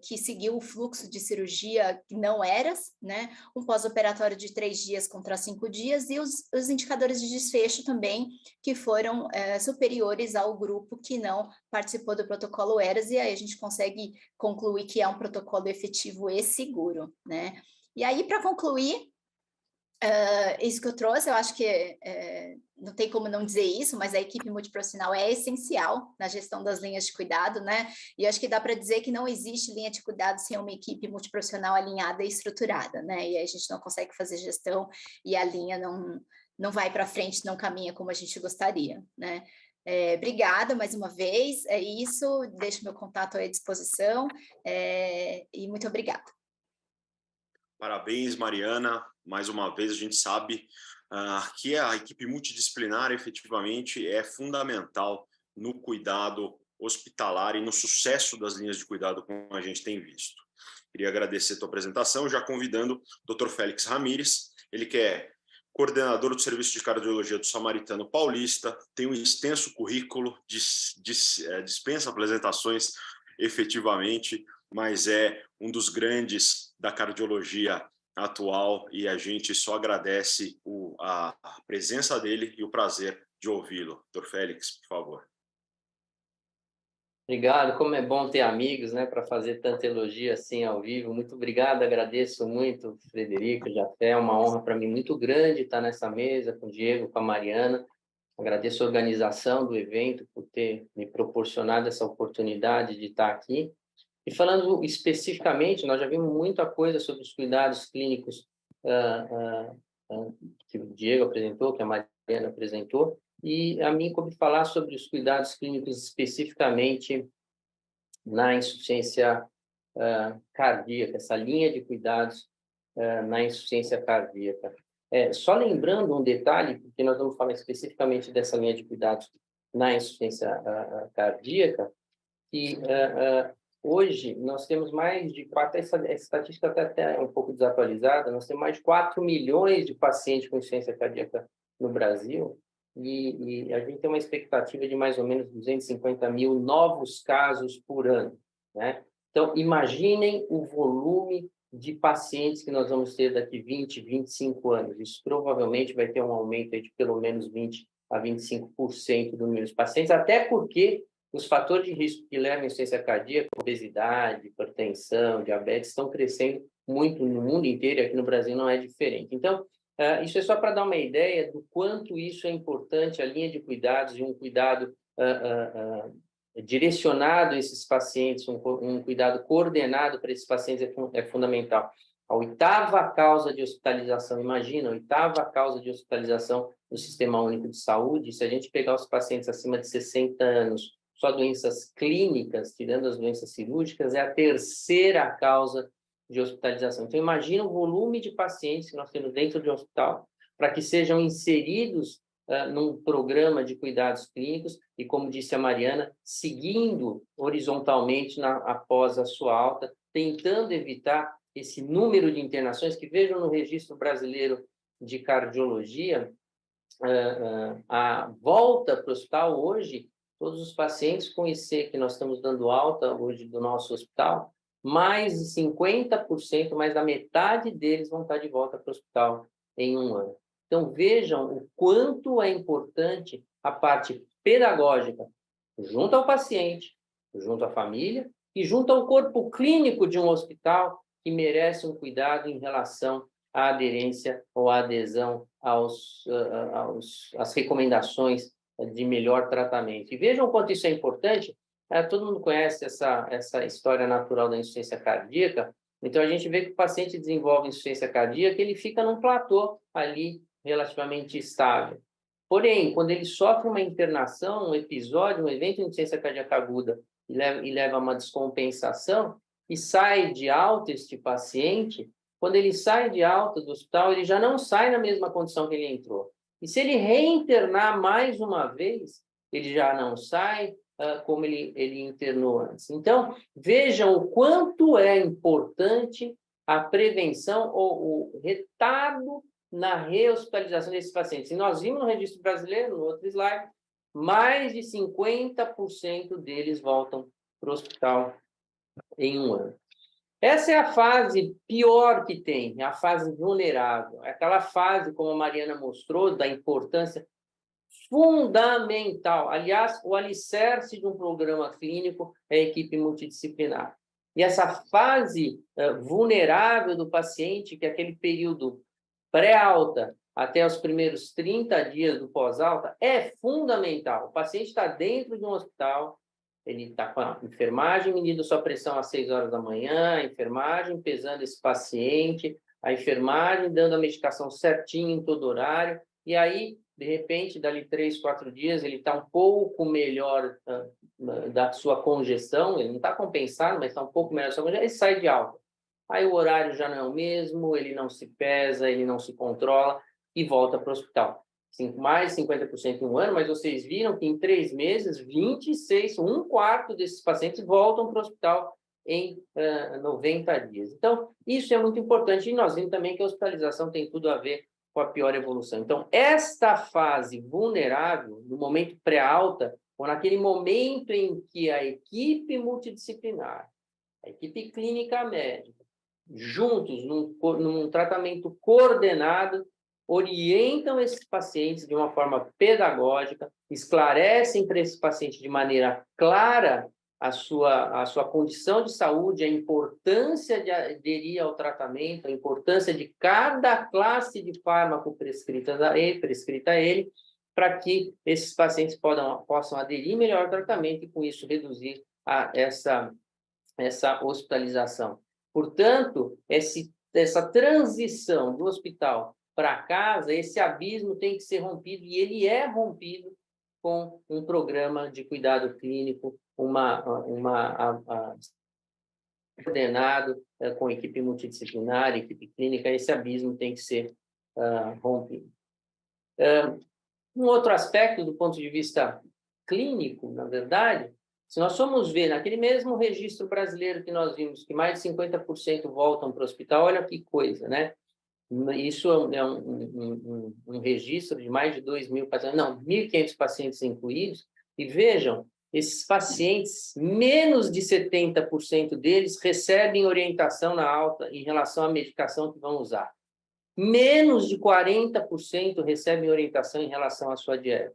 que seguiu o fluxo de cirurgia não ERAS, né, um pós-operatório de 3 dias contra 5 dias, e os indicadores de desfecho também, que foram superiores ao grupo que não participou do protocolo ERAS, e aí a gente consegue concluir que é um protocolo efetivo e seguro, né. E aí, para concluir, isso que eu trouxe, eu acho que não tem como não dizer isso, mas a equipe multiprofissional é essencial na gestão das linhas de cuidado, né? E acho que dá para dizer que não existe linha de cuidado sem uma equipe multiprofissional alinhada e estruturada, né? E aí a gente não consegue fazer gestão e a linha não vai para frente, não caminha como a gente gostaria, né? Obrigada mais uma vez, é isso, deixo meu contato à disposição e muito obrigada. Parabéns, Mariana. Mais uma vez, a gente sabe que a equipe multidisciplinar efetivamente é fundamental no cuidado hospitalar e no sucesso das linhas de cuidado, como a gente tem visto. Queria agradecer a tua apresentação, já convidando o Dr. Félix Ramires, ele que é coordenador do Serviço de Cardiologia do Samaritano Paulista, tem um extenso currículo, dispensa apresentações efetivamente, mas é um dos grandes da cardiologia atual e a gente só agradece a presença dele e o prazer de ouvi-lo. Dr. Félix, por favor. Obrigado, como é bom ter amigos, né, para fazer tanta elogio assim ao vivo. Muito obrigado, agradeço muito, Frederico, Jafé, é uma honra para mim muito grande estar nessa mesa com o Diego, com a Mariana. Agradeço a organização do evento por ter me proporcionado essa oportunidade de estar aqui. E falando especificamente, nós já vimos muita coisa sobre os cuidados clínicos que o Diego apresentou, que a Mariana apresentou, e a mim coube falar sobre os cuidados clínicos especificamente na insuficiência cardíaca, essa linha de cuidados na insuficiência cardíaca. Só lembrando um detalhe, porque nós vamos falar especificamente dessa linha de cuidados na insuficiência cardíaca, que hoje nós temos mais de 4, essa estatística está até um pouco desatualizada, nós temos mais de 4 milhões de pacientes com insuficiência cardíaca no Brasil, e a gente tem uma expectativa de mais ou menos 250 mil novos casos por ano, né? Então, imaginem o volume de pacientes que nós vamos ter daqui 20, 25 anos. Isso provavelmente vai ter um aumento aí de pelo menos 20 a 25% do número de pacientes, até porque os fatores de risco que levam à insuficiência cardíaca, obesidade, hipertensão, diabetes, estão crescendo muito no mundo inteiro, e aqui no Brasil não é diferente. Então, isso é só para dar uma ideia do quanto isso é importante, a linha de cuidados e um cuidado direcionado a esses pacientes, um cuidado coordenado para esses pacientes é fundamental. A 8ª causa de hospitalização, imagina, a 8ª causa de hospitalização no Sistema Único de Saúde, se a gente pegar os pacientes acima de 60 anos, só doenças clínicas, tirando as doenças cirúrgicas, é a 3ª causa de hospitalização. Então, imagina o volume de pacientes que nós temos dentro de um hospital para que sejam inseridos num programa de cuidados clínicos e, como disse a Mariana, seguindo horizontalmente após a sua alta, tentando evitar esse número de internações que, vejam no Registro Brasileiro de Cardiologia, a volta para o hospital hoje, todos os pacientes com IC que nós estamos dando alta hoje do nosso hospital, mais de 50%, mais da metade deles vão estar de volta para o hospital em um ano. Então, vejam o quanto é importante a parte pedagógica junto ao paciente, junto à família e junto ao corpo clínico de um hospital que merece um cuidado em relação à aderência ou à adesão às recomendações de melhor tratamento. E vejam o quanto isso é importante. Todo mundo conhece essa história natural da insuficiência cardíaca. Então, a gente vê que o paciente desenvolve insuficiência cardíaca, ele fica num platô ali relativamente estável. Porém, quando ele sofre uma internação, um episódio, um evento de insuficiência cardíaca aguda e leva a uma descompensação e sai de alta este paciente, quando ele sai de alta do hospital, ele já não sai na mesma condição que ele entrou. E se ele reinternar mais uma vez, ele já não sai como ele internou antes. Então, vejam o quanto é importante a prevenção ou o retardo na rehospitalização desses pacientes. E nós vimos no Registro Brasileiro, no outro slide, mais de 50% deles voltam para o hospital em um ano. Essa é a fase pior que tem, é a fase vulnerável. É aquela fase, como a Mariana mostrou, da importância fundamental. Aliás, o alicerce de um programa clínico é a equipe multidisciplinar. E essa fase vulnerável do paciente, que é aquele período pré-alta até os primeiros 30 dias do pós-alta, é fundamental. O paciente está dentro de um hospital, ele está com a enfermagem medindo sua pressão às 6 horas da manhã, a enfermagem pesando esse paciente, a enfermagem dando a medicação certinho em todo horário, e aí, de repente, dali 3, 4 dias, ele está um pouco melhor da sua congestão, ele não está compensado, mas está um pouco melhor da sua congestão, ele sai de alta. Aí o horário já não é o mesmo, ele não se pesa, ele não se controla e volta para o hospital. Mais 50% em um ano, mas vocês viram que em 3 meses, 26, um quarto desses pacientes voltam para o hospital em 90 dias. Então, isso é muito importante. E nós vimos também que a hospitalização tem tudo a ver com a pior evolução. Então, esta fase vulnerável, no momento pré-alta, ou naquele momento em que a equipe multidisciplinar, a equipe clínica médica, juntos, num tratamento coordenado, orientam esses pacientes de uma forma pedagógica, esclarecem para esse paciente de maneira clara a sua condição de saúde, a importância de aderir ao tratamento, a importância de cada classe de fármaco prescrita a ele, para que esses pacientes possam aderir melhor ao tratamento e, com isso, reduzir essa hospitalização. Portanto, essa transição do hospital para casa, esse abismo tem que ser rompido, e ele é rompido com um programa de cuidado clínico, coordenado, com equipe multidisciplinar, equipe clínica. Esse abismo tem que ser rompido. Um outro aspecto do ponto de vista clínico, na verdade, se nós formos ver naquele mesmo registro brasileiro que nós vimos que mais de 50% voltam para o hospital, olha que coisa, né? Isso é um registro de mais de 2.000 pacientes, não, 1.500 pacientes incluídos, e vejam, esses pacientes, menos de 70% deles recebem orientação na alta em relação à medicação que vão usar. Menos de 40% recebem orientação em relação à sua dieta.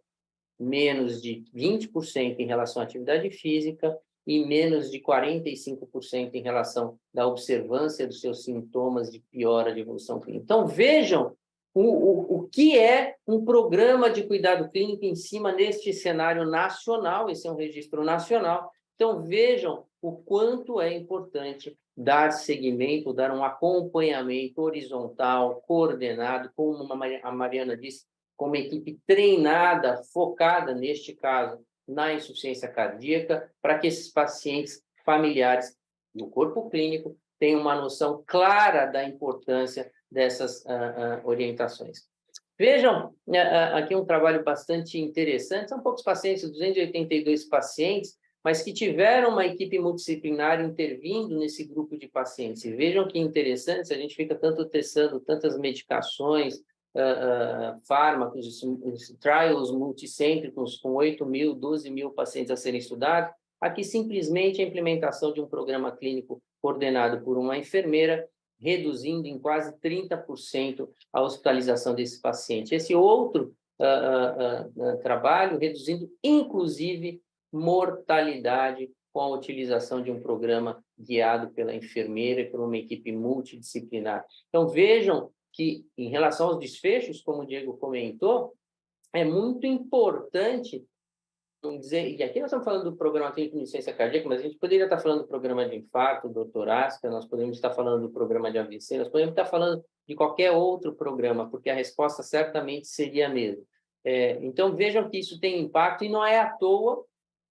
Menos de 20% em relação à atividade física e menos de 45% em relação da observância dos seus sintomas de piora de evolução clínica. Então, vejam o que é um programa de cuidado clínico em cima deste cenário nacional. Esse é um registro nacional. Então, vejam o quanto é importante dar seguimento, dar um acompanhamento horizontal, coordenado, como a Mariana disse, com uma equipe treinada, focada, neste caso, na insuficiência cardíaca, para que esses pacientes familiares no corpo clínico tenham uma noção clara da importância dessas orientações. Vejam, aqui um trabalho bastante interessante, são poucos pacientes, 282 pacientes, mas que tiveram uma equipe multidisciplinar intervindo nesse grupo de pacientes. E vejam que interessante, se a gente fica testando tantas medicações, fármacos, trials multicêntricos com 8.000, 12.000 pacientes a serem estudados, aqui simplesmente a implementação de um programa clínico coordenado por uma enfermeira, reduzindo em quase 30% a hospitalização desse paciente. Esse outro trabalho, reduzindo inclusive mortalidade com a utilização de um programa guiado pela enfermeira e por uma equipe multidisciplinar. Então, vejam que, em relação aos desfechos, como o Diego comentou, é muito importante, vamos dizer, e aqui nós estamos falando do programa clínico de insuficiência cardíaca, mas a gente poderia estar falando do programa de infarto, dor torácica, nós podemos estar falando do programa de AVC, nós podemos estar falando de qualquer outro programa, porque a resposta certamente seria a mesma. Então, vejam que isso tem impacto, e não é à toa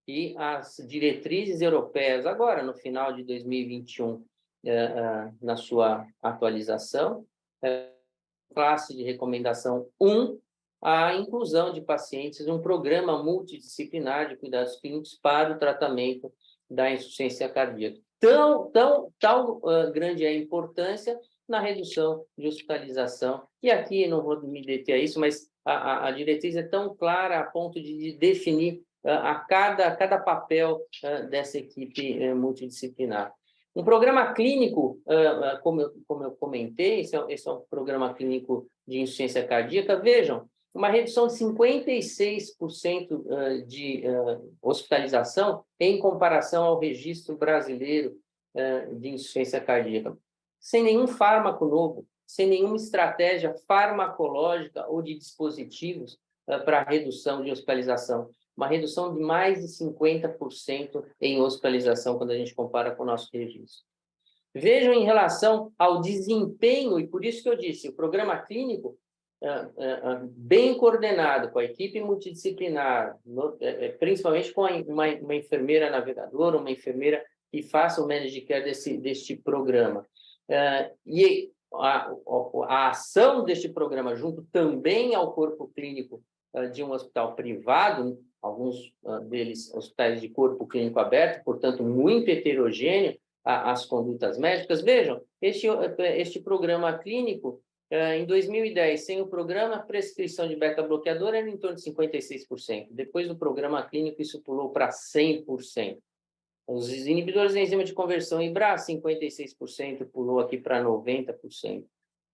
que as diretrizes europeias, agora, no final de 2021, na sua atualização, classe de recomendação 1, a inclusão de pacientes em um programa multidisciplinar de cuidados clínicos para o tratamento da insuficiência cardíaca. Tão grande é a importância na redução de hospitalização. E aqui, não vou me deter a isso, mas a diretriz é tão clara a ponto de definir a cada papel dessa equipe multidisciplinar. Um programa clínico, como eu comentei, esse é um programa clínico de insuficiência cardíaca, vejam, uma redução de 56% de hospitalização em comparação ao registro brasileiro de insuficiência cardíaca, sem nenhum fármaco novo, sem nenhuma estratégia farmacológica ou de dispositivos para redução de hospitalização. Uma redução de mais de 50% em hospitalização quando a gente compara com o nosso registro. Vejam em relação ao desempenho, e por isso que eu disse, o programa clínico bem coordenado, com a equipe multidisciplinar, principalmente com uma enfermeira navegadora, uma enfermeira que faça o managed care deste programa. E a ação deste programa junto também ao corpo clínico de um hospital privado, alguns deles hospitais de corpo clínico aberto, portanto, muito heterogêneo as condutas médicas. Vejam, este programa clínico, em 2010, sem o programa, a prescrição de beta-bloqueador era em torno de 56%. Depois do programa clínico, isso pulou para 100%. Os inibidores da enzima de conversão IBRA, 56%, pulou aqui para 90%.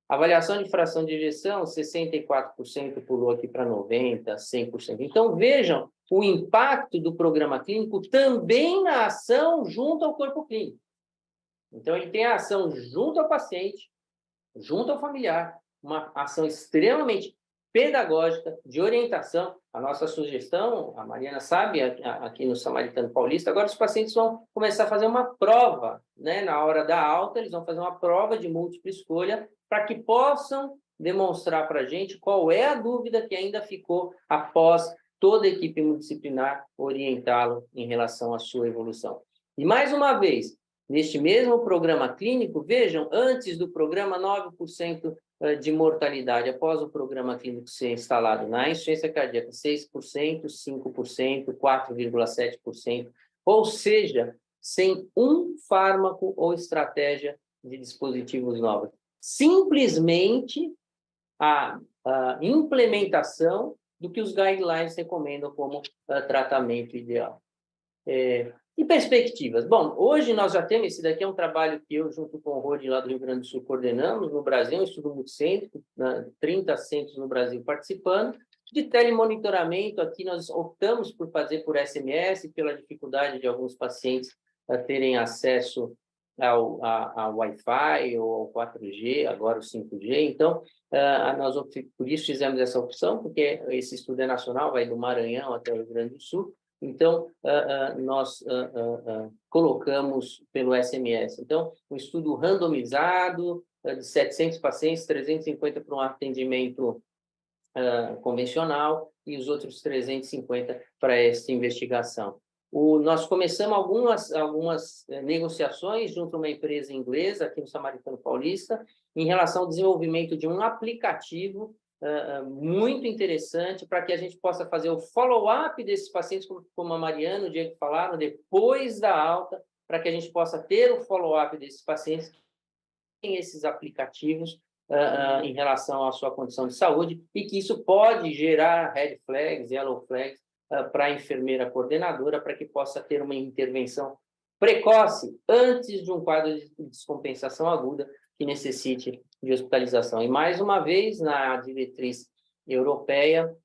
Avaliação de fração de ejeção, 64%, pulou aqui para 90%, 100%. Então, vejam o impacto do programa clínico também na ação junto ao corpo clínico. Então, ele tem a ação junto ao paciente, junto ao familiar, uma ação extremamente pedagógica, de orientação. A nossa sugestão, a Mariana sabe, aqui no Samaritano Paulista, agora os pacientes vão começar a fazer uma prova, né? Na hora da alta, eles vão fazer uma prova de múltipla escolha para que possam demonstrar para a gente qual é a dúvida que ainda ficou após toda a equipe multidisciplinar orientá-lo em relação à sua evolução. E, mais uma vez, neste mesmo programa clínico, vejam, antes do programa, 9% de mortalidade. Após o programa clínico ser instalado na insuficiência cardíaca, 6%, 5%, 4,7%. Ou seja, sem um fármaco ou estratégia de dispositivos novos. Simplesmente a implementação do que os guidelines recomendam como tratamento ideal. E perspectivas? Bom, hoje nós já temos, esse daqui é um trabalho que eu, junto com o Rodi, lá do Rio Grande do Sul, coordenamos no Brasil, um estudo multicêntrico, 30 centros no Brasil participando. De telemonitoramento, aqui nós optamos por fazer por SMS, pela dificuldade de alguns pacientes terem acesso ao Wi-Fi ou ao 4G, agora o 5G. Então, por isso fizemos essa opção, porque esse estudo é nacional, vai do Maranhão até o Rio Grande do Sul. Então, nós colocamos pelo SMS. Então, um estudo randomizado de 700 pacientes, 350 para um atendimento convencional e os outros 350 para esta investigação. Nós começamos algumas negociações junto a uma empresa inglesa, aqui no Samaritano Paulista, em relação ao desenvolvimento de um aplicativo muito interessante para que a gente possa fazer o follow-up desses pacientes, como a Mariana e o Diego falaram, depois da alta, para que a gente possa ter o follow-up desses pacientes em esses aplicativos em relação à sua condição de saúde e que isso pode gerar red flags, yellow flags para a enfermeira coordenadora, para que possa ter uma intervenção precoce antes de um quadro de descompensação aguda que necessite de hospitalização. E, mais uma vez, na diretriz europeia,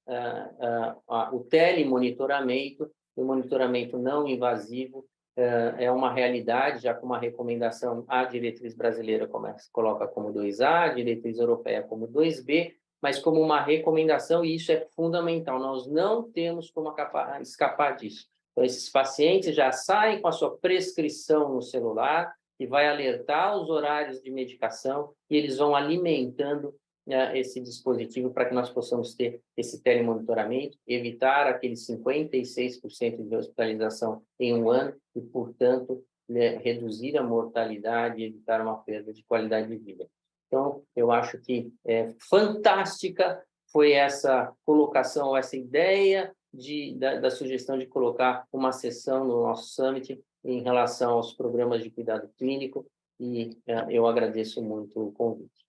o telemonitoramento, o monitoramento não invasivo, é uma realidade, já com uma recomendação, a diretriz brasileira coloca como 2A, a diretriz europeia como 2B, mas como uma recomendação, e isso é fundamental, nós não temos como escapar disso. Então, esses pacientes já saem com a sua prescrição no celular, que vai alertar os horários de medicação, e eles vão alimentando esse dispositivo para que nós possamos ter esse telemonitoramento, evitar aqueles 56% de hospitalização em um ano e, portanto, reduzir a mortalidade e evitar uma perda de qualidade de vida. Então, eu acho que fantástica foi essa colocação, essa ideia da sugestão de colocar uma sessão no nosso Summit em relação aos programas de cuidado clínico, e eu agradeço muito o convite.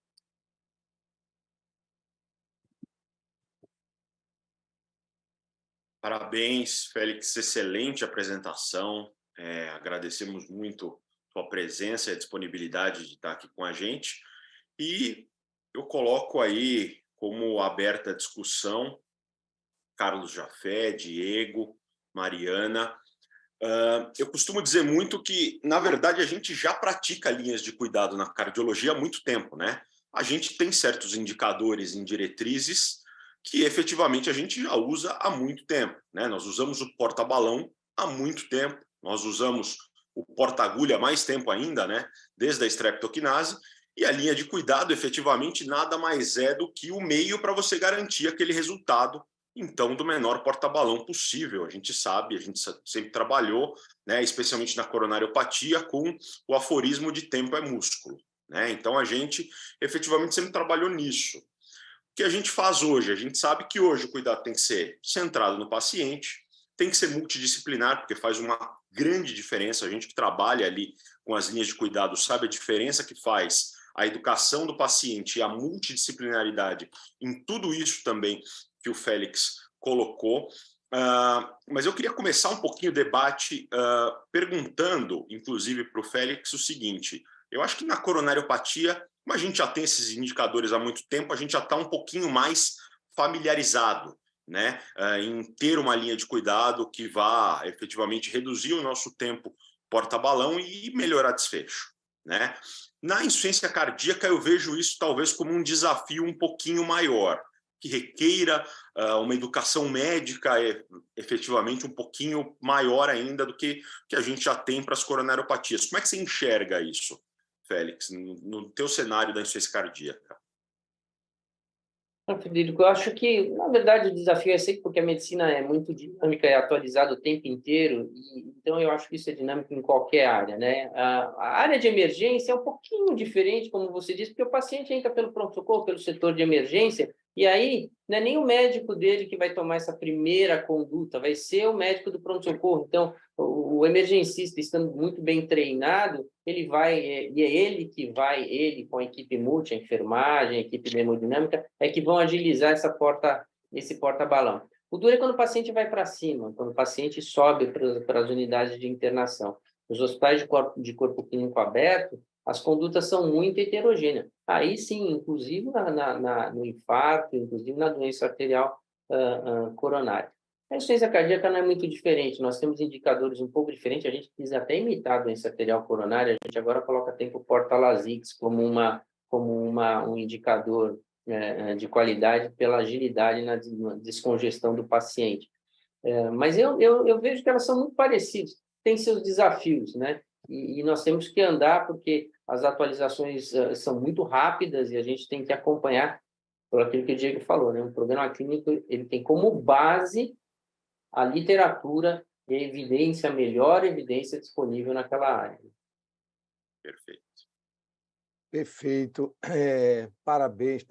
Parabéns, Félix, excelente apresentação. Agradecemos muito a sua presença e a disponibilidade de estar aqui com a gente. E eu coloco aí como aberta a discussão Carlos Jafé, Diego, Mariana. Eu costumo dizer muito que, na verdade, a gente já pratica linhas de cuidado na cardiologia há muito tempo, né? A gente tem certos indicadores em diretrizes que efetivamente a gente já usa há muito tempo, né? Nós usamos o porta-balão há muito tempo, nós usamos o porta-agulha há mais tempo ainda, né? Desde a streptokinase, e a linha de cuidado efetivamente nada mais é do que o meio para você garantir aquele resultado, então, do menor porta-balão possível. A gente sabe, a gente sempre trabalhou, né, especialmente na coronariopatia, com o aforismo de tempo é músculo, né? Então, a gente efetivamente sempre trabalhou nisso. O que a gente faz hoje? A gente sabe que hoje o cuidado tem que ser centrado no paciente, tem que ser multidisciplinar, porque faz uma grande diferença. A gente que trabalha ali com as linhas de cuidado sabe a diferença que faz a educação do paciente e a multidisciplinaridade em tudo isso também que o Félix colocou. Mas eu queria começar um pouquinho o debate perguntando, inclusive, para o Félix o seguinte: eu acho que na coronariopatia, como a gente já tem esses indicadores há muito tempo, a gente já está um pouquinho mais familiarizado, né, em ter uma linha de cuidado que vá efetivamente reduzir o nosso tempo porta-balão e melhorar desfecho, né? Na insuficiência cardíaca, eu vejo isso talvez como um desafio um pouquinho maior, que requeira uma educação médica efetivamente um pouquinho maior ainda do que a gente já tem para as coronariopatias. Como é que você enxerga isso, Félix, no teu cenário da insuficiência cardíaca? Frederico, eu acho que, na verdade, o desafio é sempre porque a medicina é muito dinâmica e atualizada o tempo inteiro, e, então eu acho que isso é dinâmico em qualquer área, né? A área de emergência é um pouquinho diferente, como você disse, porque o paciente entra pelo pronto-socorro, pelo setor de emergência, e aí não é nem o médico dele que vai tomar essa primeira conduta, vai ser o médico do pronto-socorro. Então, o emergencista, estando muito bem treinado, ele vai, e é ele que vai, ele com a equipe multi, a enfermagem, a equipe de hemodinâmica, é que vão agilizar esse porta-balão. O duro é quando o paciente vai para cima, quando o paciente sobe para as unidades de internação. Nos hospitais de corpo clínico aberto, as condutas são muito heterogêneas. Aí sim, inclusive no infarto, inclusive na doença arterial coronária. A insuficiência cardíaca não é muito diferente, nós temos indicadores um pouco diferentes, a gente quis até imitar a doença arterial coronária, a gente agora coloca tempo porta-Lasix como um indicador de qualidade pela agilidade na descongestão do paciente. Mas eu vejo que elas são muito parecidas, têm seus desafios, né? E nós temos que andar porque as atualizações são muito rápidas e a gente tem que acompanhar por aquilo que o Diego falou, né? Um programa clínico ele tem como base a literatura e a evidência, a melhor evidência disponível naquela área. Perfeito. Perfeito. Parabéns,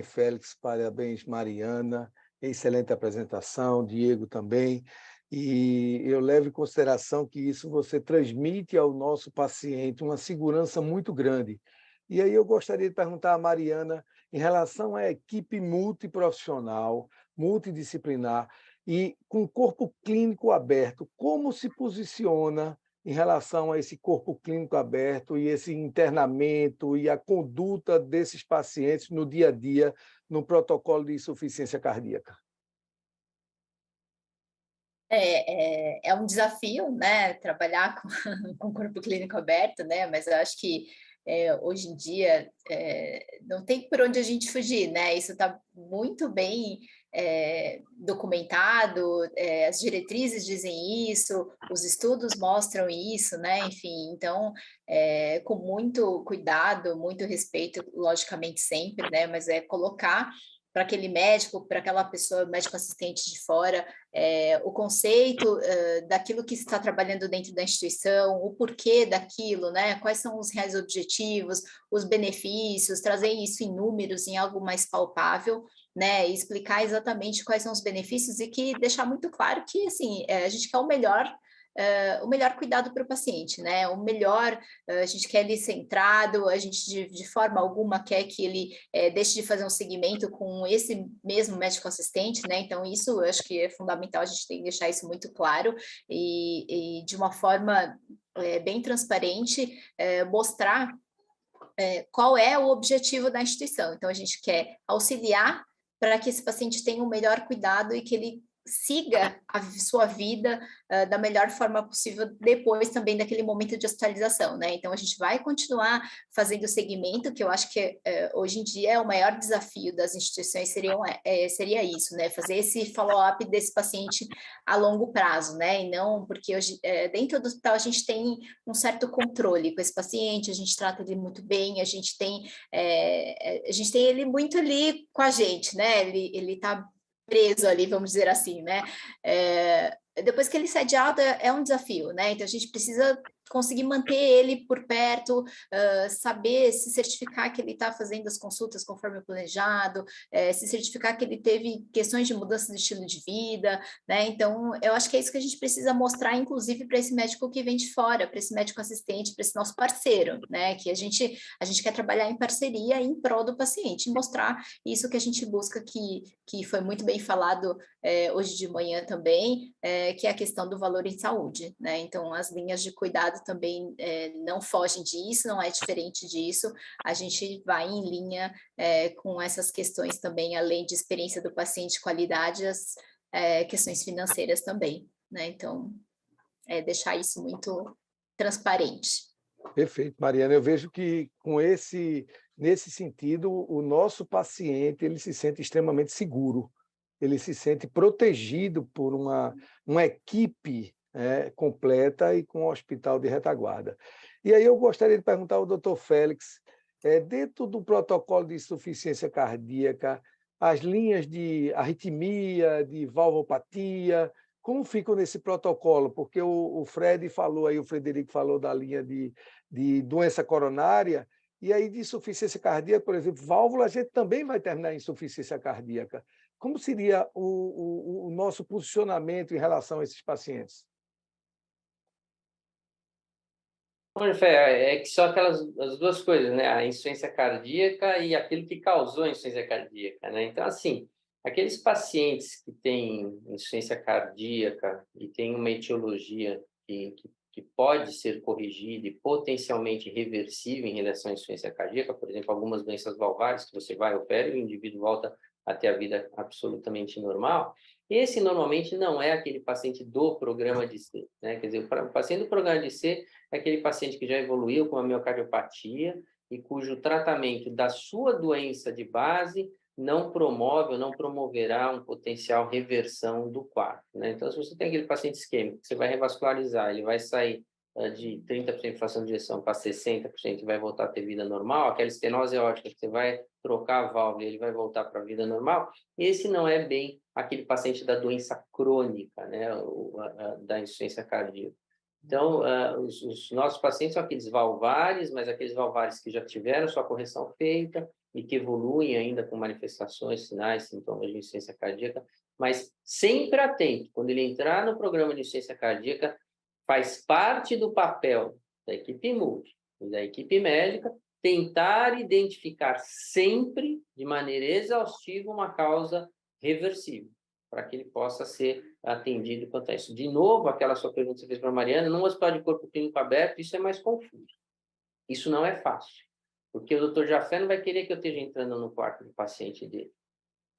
Félix, parabéns, Mariana. Excelente apresentação, Diego também. E eu levo em consideração que isso você transmite ao nosso paciente uma segurança muito grande. E aí eu gostaria de perguntar à Mariana, em relação à equipe multiprofissional, multidisciplinar e com corpo clínico aberto, como se posiciona em relação a esse corpo clínico aberto e esse internamento e a conduta desses pacientes no dia a dia no protocolo de insuficiência cardíaca? É um desafio, né, trabalhar com corpo clínico aberto, né, mas eu acho que hoje em dia não tem por onde a gente fugir, né, isso está muito bem documentado, as diretrizes dizem isso, os estudos mostram isso, né, enfim, então, com muito cuidado, muito respeito, logicamente sempre, né, mas colocar para aquele médico, para aquela pessoa, médico assistente de fora, o conceito daquilo que está trabalhando dentro da instituição, o porquê daquilo, né? Quais são os reais objetivos, os benefícios, trazer isso em números, em algo mais palpável, né? E explicar exatamente quais são os benefícios e que deixar muito claro que assim a gente quer o melhor cuidado para o paciente, né? O melhor, a gente quer ele centrado, a gente de forma alguma quer que ele deixe de fazer um segmento com esse mesmo médico assistente, né? Então isso eu acho que é fundamental, a gente tem que deixar isso muito claro e de uma forma bem transparente mostrar qual é o objetivo da instituição. Então a gente quer auxiliar para que esse paciente tenha o melhor cuidado e que ele siga a sua vida da melhor forma possível depois também daquele momento de hospitalização, né? Então a gente vai continuar fazendo o segmento, que eu acho que hoje em dia é o maior desafio das instituições seria isso, né? Fazer esse follow-up desse paciente a longo prazo, né? E não porque hoje dentro do hospital a gente tem um certo controle com esse paciente, a gente trata ele muito bem, a gente tem ele muito ali com a gente, né? Ele está preso ali, vamos dizer assim, né? Depois que ele sai de alta, é um desafio, né? Então, a gente precisa conseguir manter ele por perto, saber se certificar que ele está fazendo as consultas conforme o planejado, se certificar que ele teve questões de mudança de estilo de vida, né? Então, eu acho que é isso que a gente precisa mostrar, inclusive, para esse médico que vem de fora, para esse médico assistente, para esse nosso parceiro, né? Que a gente quer trabalhar em parceria em prol do paciente, mostrar isso que a gente busca, que foi muito bem falado hoje de manhã também, que é a questão do valor em saúde, né? Então, as linhas de cuidado também não fogem disso, não é diferente disso, a gente vai em linha com essas questões também, além de experiência do paciente, qualidade, as questões financeiras também, né? Então, deixar isso muito transparente. Perfeito, Mariana. Eu vejo que nesse sentido, o nosso paciente ele se sente extremamente seguro, ele se sente protegido por uma equipe completa e com um hospital de retaguarda. E aí eu gostaria de perguntar ao Dr. Félix, dentro do protocolo de insuficiência cardíaca, as linhas de arritmia, de valvopatia, como ficam nesse protocolo? Porque o Fred falou aí, o Frederico falou da linha de doença coronária, e aí de insuficiência cardíaca, por exemplo, válvula, a gente também vai terminar em insuficiência cardíaca. Como seria o nosso posicionamento em relação a esses pacientes? Bom, é que são as duas coisas, né? A insuficiência cardíaca e aquilo que causou a insuficiência cardíaca, né? Então, assim, aqueles pacientes que têm insuficiência cardíaca e têm uma etiologia que pode ser corrigida e potencialmente reversível em relação à insuficiência cardíaca, por exemplo, algumas doenças valvares que você vai, opera e o indivíduo volta a ter a vida absolutamente normal, esse normalmente não é aquele paciente do programa de C, né? Quer dizer, o paciente do programa de C é aquele paciente que já evoluiu com a miocardiopatia e cujo tratamento da sua doença de base não promove ou não promoverá um potencial reversão do quadro, né? Então, se você tem aquele paciente isquêmico, você vai revascularizar, ele vai sair de 30% de fração de ejeção para 60% e vai voltar a ter vida normal, aquela estenose aórtica que você vai trocar a válvula e ele vai voltar para a vida normal, esse não é bem aquele paciente da doença crônica, né? Da insuficiência cardíaca. Então, os nossos pacientes são aqueles valvares, mas aqueles valvares que já tiveram sua correção feita e que evoluem ainda com manifestações, sinais, sintomas de insuficiência cardíaca, mas sempre atento, quando ele entrar no programa de insuficiência cardíaca, faz parte do papel da equipe multi e da equipe médica tentar identificar sempre, de maneira exaustiva, uma causa reversível, para que ele possa ser atendido quanto a isso. De novo, aquela sua pergunta que você fez para a Mariana, num hospital de corpo clínico aberto, isso é mais confuso. Isso não é fácil, porque o Dr. Jafé não vai querer que eu esteja entrando no quarto do paciente dele.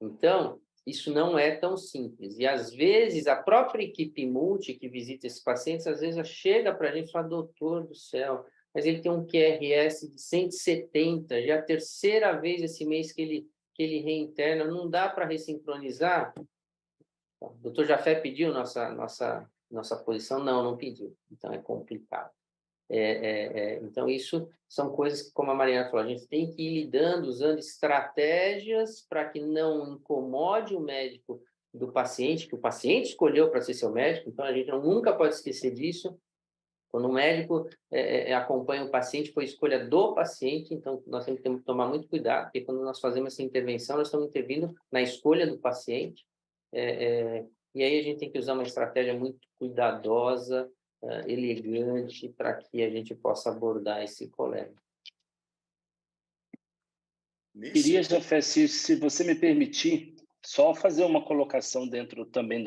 Então, isso não é tão simples. E, às vezes, a própria equipe multi que visita esses pacientes, às vezes, chega para a gente e fala, doutor do céu, mas ele tem um QRS de 170, já é a terceira vez esse mês que ele reinterna, não dá para ressincronizar? O doutor Jafé pediu nossa posição? Não pediu. Então, é complicado. Então, isso são coisas que, como a Mariana falou, a gente tem que ir lidando, usando estratégias para que não incomode o médico do paciente, que o paciente escolheu para ser seu médico, então a gente nunca pode esquecer disso. Quando o médico acompanha o paciente, foi escolha do paciente, então nós temos que tomar muito cuidado, porque quando nós fazemos essa intervenção, nós estamos intervindo na escolha do paciente, e aí a gente tem que usar uma estratégia muito cuidadosa, elegante, para que a gente possa abordar esse colega. Queria, Jafé, se você me permitir, só fazer uma colocação dentro também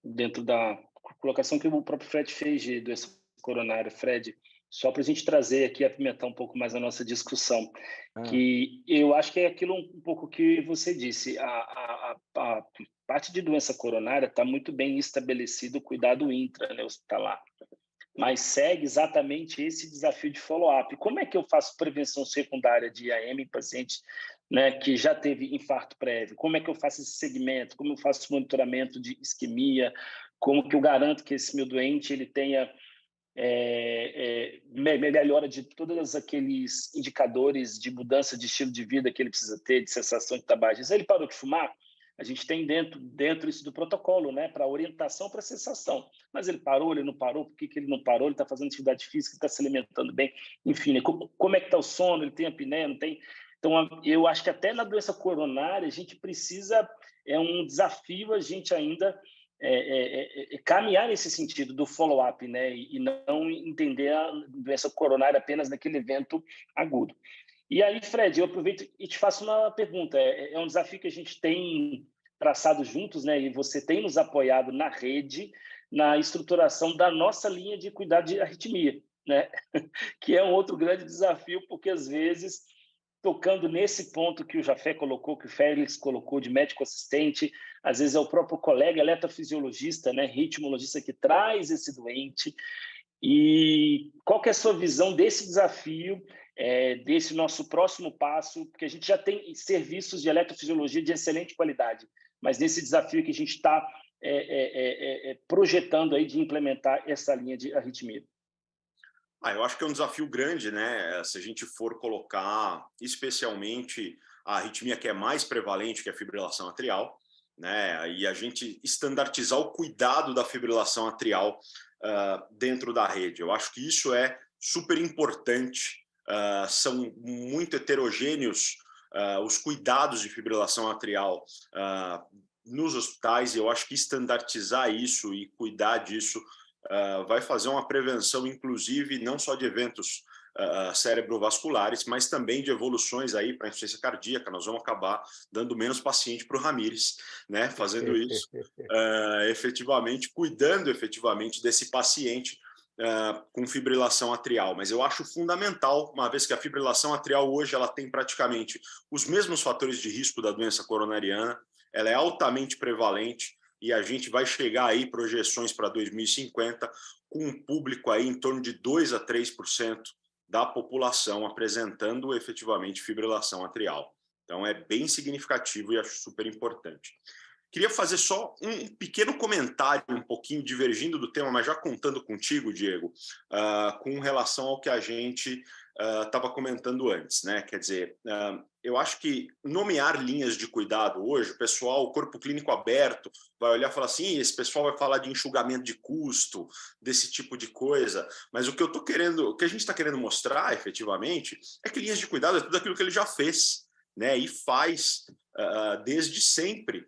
dentro da colocação que o próprio Fred fez de doença coronária. Fred, só para a gente trazer aqui, apimentar um pouco mais a nossa discussão, que eu acho que é aquilo um pouco que você disse, a parte de doença coronária está muito bem estabelecido o cuidado intra-hospitalar, mas segue exatamente esse desafio de follow-up. Como é que eu faço prevenção secundária de IAM em paciente, né, que já teve infarto prévio? Como é que eu faço esse segmento? Como eu faço monitoramento de isquemia? Como que eu garanto que esse meu doente ele tenha melhora de todos aqueles indicadores de mudança de estilo de vida que ele precisa ter, de cessação de tabagismo? Ele parou de fumar? A gente tem dentro isso do protocolo, né, para orientação para cessação. Mas ele parou, ele não parou, por que ele não parou? Ele está fazendo atividade física, está se alimentando bem, enfim, né, como é que está o sono? Ele tem apneia, não tem? Então, eu acho que até na doença coronária a gente precisa, é um desafio a gente ainda caminhar nesse sentido do follow-up, né, e não entender a doença coronária apenas naquele evento agudo. E aí, Fred, eu aproveito e te faço uma pergunta. É um desafio que a gente tem traçado juntos, né? E você tem nos apoiado na rede, na estruturação da nossa linha de cuidado de arritmia, né? Que é um outro grande desafio, porque às vezes, tocando nesse ponto que o Jafé colocou, que o Félix colocou de médico assistente, às vezes é o próprio colega eletrofisiologista, né? Ritmologista que traz esse doente. E qual que é a sua visão desse desafio, desse nosso próximo passo? Porque a gente já tem serviços de eletrofisiologia de excelente qualidade, mas nesse desafio que a gente está projetando aí de implementar essa linha de arritmia. Eu acho que é um desafio grande, né? Se a gente for colocar especialmente a arritmia que é mais prevalente, que é a fibrilação atrial, né? E a gente estandartizar o cuidado da fibrilação atrial dentro da rede. Eu acho que isso é super importante. São muito heterogêneos os cuidados de fibrilação atrial nos hospitais, e eu acho que estandartizar isso e cuidar disso vai fazer uma prevenção, inclusive, não só de eventos cerebrovasculares, mas também de evoluções aí para insuficiência cardíaca. Nós vamos acabar dando menos paciente para o Ramírez, né? Fazendo isso efetivamente, cuidando efetivamente desse paciente com fibrilação atrial. Mas eu acho fundamental, uma vez que a fibrilação atrial hoje ela tem praticamente os mesmos fatores de risco da doença coronariana, ela é altamente prevalente, e a gente vai chegar aí projeções para 2050 com um público aí em torno de 2 a 3% da população apresentando efetivamente fibrilação atrial. Então é bem significativo e acho super importante. Queria fazer só um pequeno comentário, um pouquinho divergindo do tema, mas já contando contigo, Diego, com relação ao que a gente estava comentando antes, né? Quer dizer, eu acho que nomear linhas de cuidado hoje, o pessoal, o corpo clínico aberto, vai olhar e falar assim, esse pessoal vai falar de enxugamento de custo, desse tipo de coisa, mas o que a gente está querendo mostrar, efetivamente, é que linhas de cuidado é tudo aquilo que ele já fez, né? E faz desde sempre,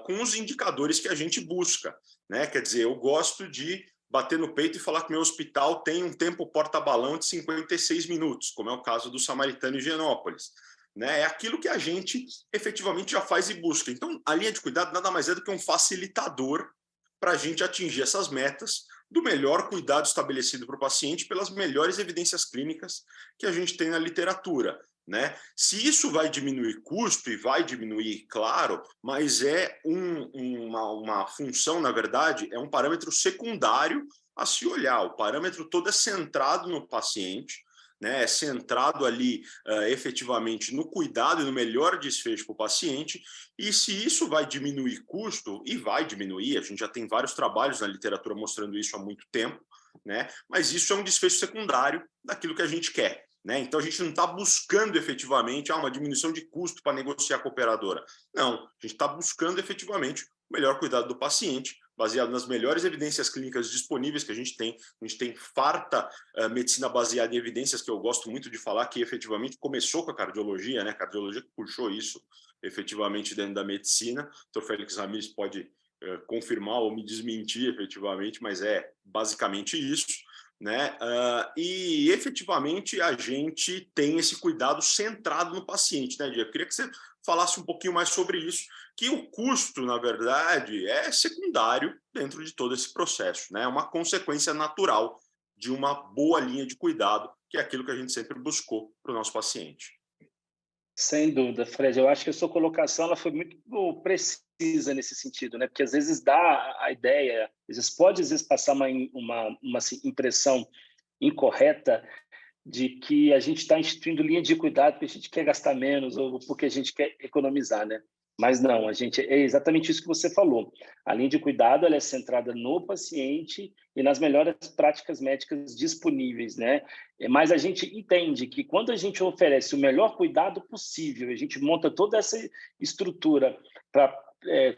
com os indicadores que a gente busca, né? Quer dizer, eu gosto de bater no peito e falar que meu hospital tem um tempo porta-balão de 56 minutos, como é o caso do Samaritano e Genópolis. Né? É aquilo que a gente efetivamente já faz e busca. Então, a linha de cuidado nada mais é do que um facilitador para a gente atingir essas metas do melhor cuidado estabelecido para o paciente pelas melhores evidências clínicas que a gente tem na literatura. Né? Se isso vai diminuir custo, e vai diminuir, claro, mas é uma função, na verdade, é um parâmetro secundário a se olhar. O parâmetro todo é centrado no paciente, né? É centrado ali efetivamente no cuidado e no melhor desfecho para o paciente, e se isso vai diminuir custo, e vai diminuir, a gente já tem vários trabalhos na literatura mostrando isso há muito tempo, né? Mas isso é um desfecho secundário daquilo que a gente quer. Né? Então, a gente não está buscando efetivamente uma diminuição de custo para negociar com a operadora. Não, a gente está buscando efetivamente o melhor cuidado do paciente, baseado nas melhores evidências clínicas disponíveis que a gente tem. A gente tem farta medicina baseada em evidências, que eu gosto muito de falar, que efetivamente começou com a cardiologia, né? A cardiologia que puxou isso efetivamente dentro da medicina. O Dr. Félix Ramírez pode confirmar ou me desmentir efetivamente, mas é basicamente isso. Né? E efetivamente a gente tem esse cuidado centrado no paciente, né, Diego? Eu queria que você falasse um pouquinho mais sobre isso, que o custo, na verdade, é secundário dentro de todo esse processo, né? É uma consequência natural de uma boa linha de cuidado, que é aquilo que a gente sempre buscou para o nosso paciente. Sem dúvida, Fred. Eu acho que a sua colocação ela foi muito precisa nesse sentido, né? Porque às vezes dá a ideia, às vezes passar uma impressão incorreta de que a gente está instituindo linha de cuidado porque a gente quer gastar menos ou porque a gente quer economizar, né? Mas não, é exatamente isso que você falou. A linha de cuidado ela é centrada no paciente e nas melhores práticas médicas disponíveis, né? Mas a gente entende que quando a gente oferece o melhor cuidado possível, a gente monta toda essa estrutura para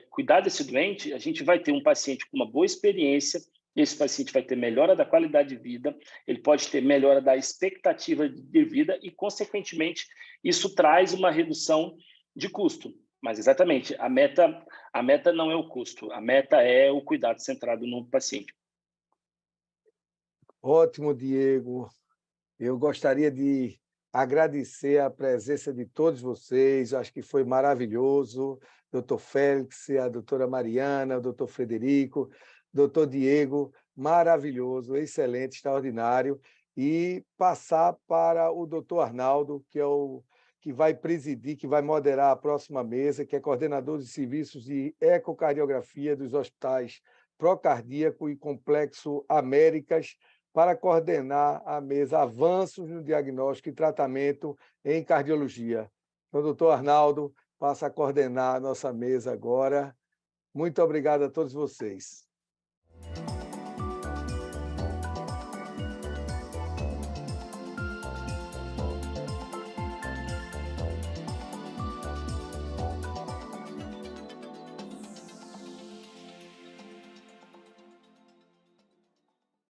cuidar desse doente, a gente vai ter um paciente com uma boa experiência, esse paciente vai ter melhora da qualidade de vida, ele pode ter melhora da expectativa de vida e, consequentemente, isso traz uma redução de custo. Mas, exatamente, a meta não é o custo, a meta é o cuidado centrado no paciente. Ótimo, Diego. Eu gostaria de agradecer a presença de todos vocês, acho que foi maravilhoso. Doutor Félix, a doutora Mariana, o doutor Frederico, doutor Diego, maravilhoso, excelente, extraordinário. E passar para o doutor Arnaldo, que é o que vai presidir, que vai moderar a próxima mesa, que é coordenador de serviços de ecocardiografia dos hospitais Procardíaco e Complexo Américas, para coordenar a mesa Avanços no Diagnóstico e Tratamento em Cardiologia. Então, doutor Arnaldo passa a coordenar a nossa mesa agora. Muito obrigado a todos vocês.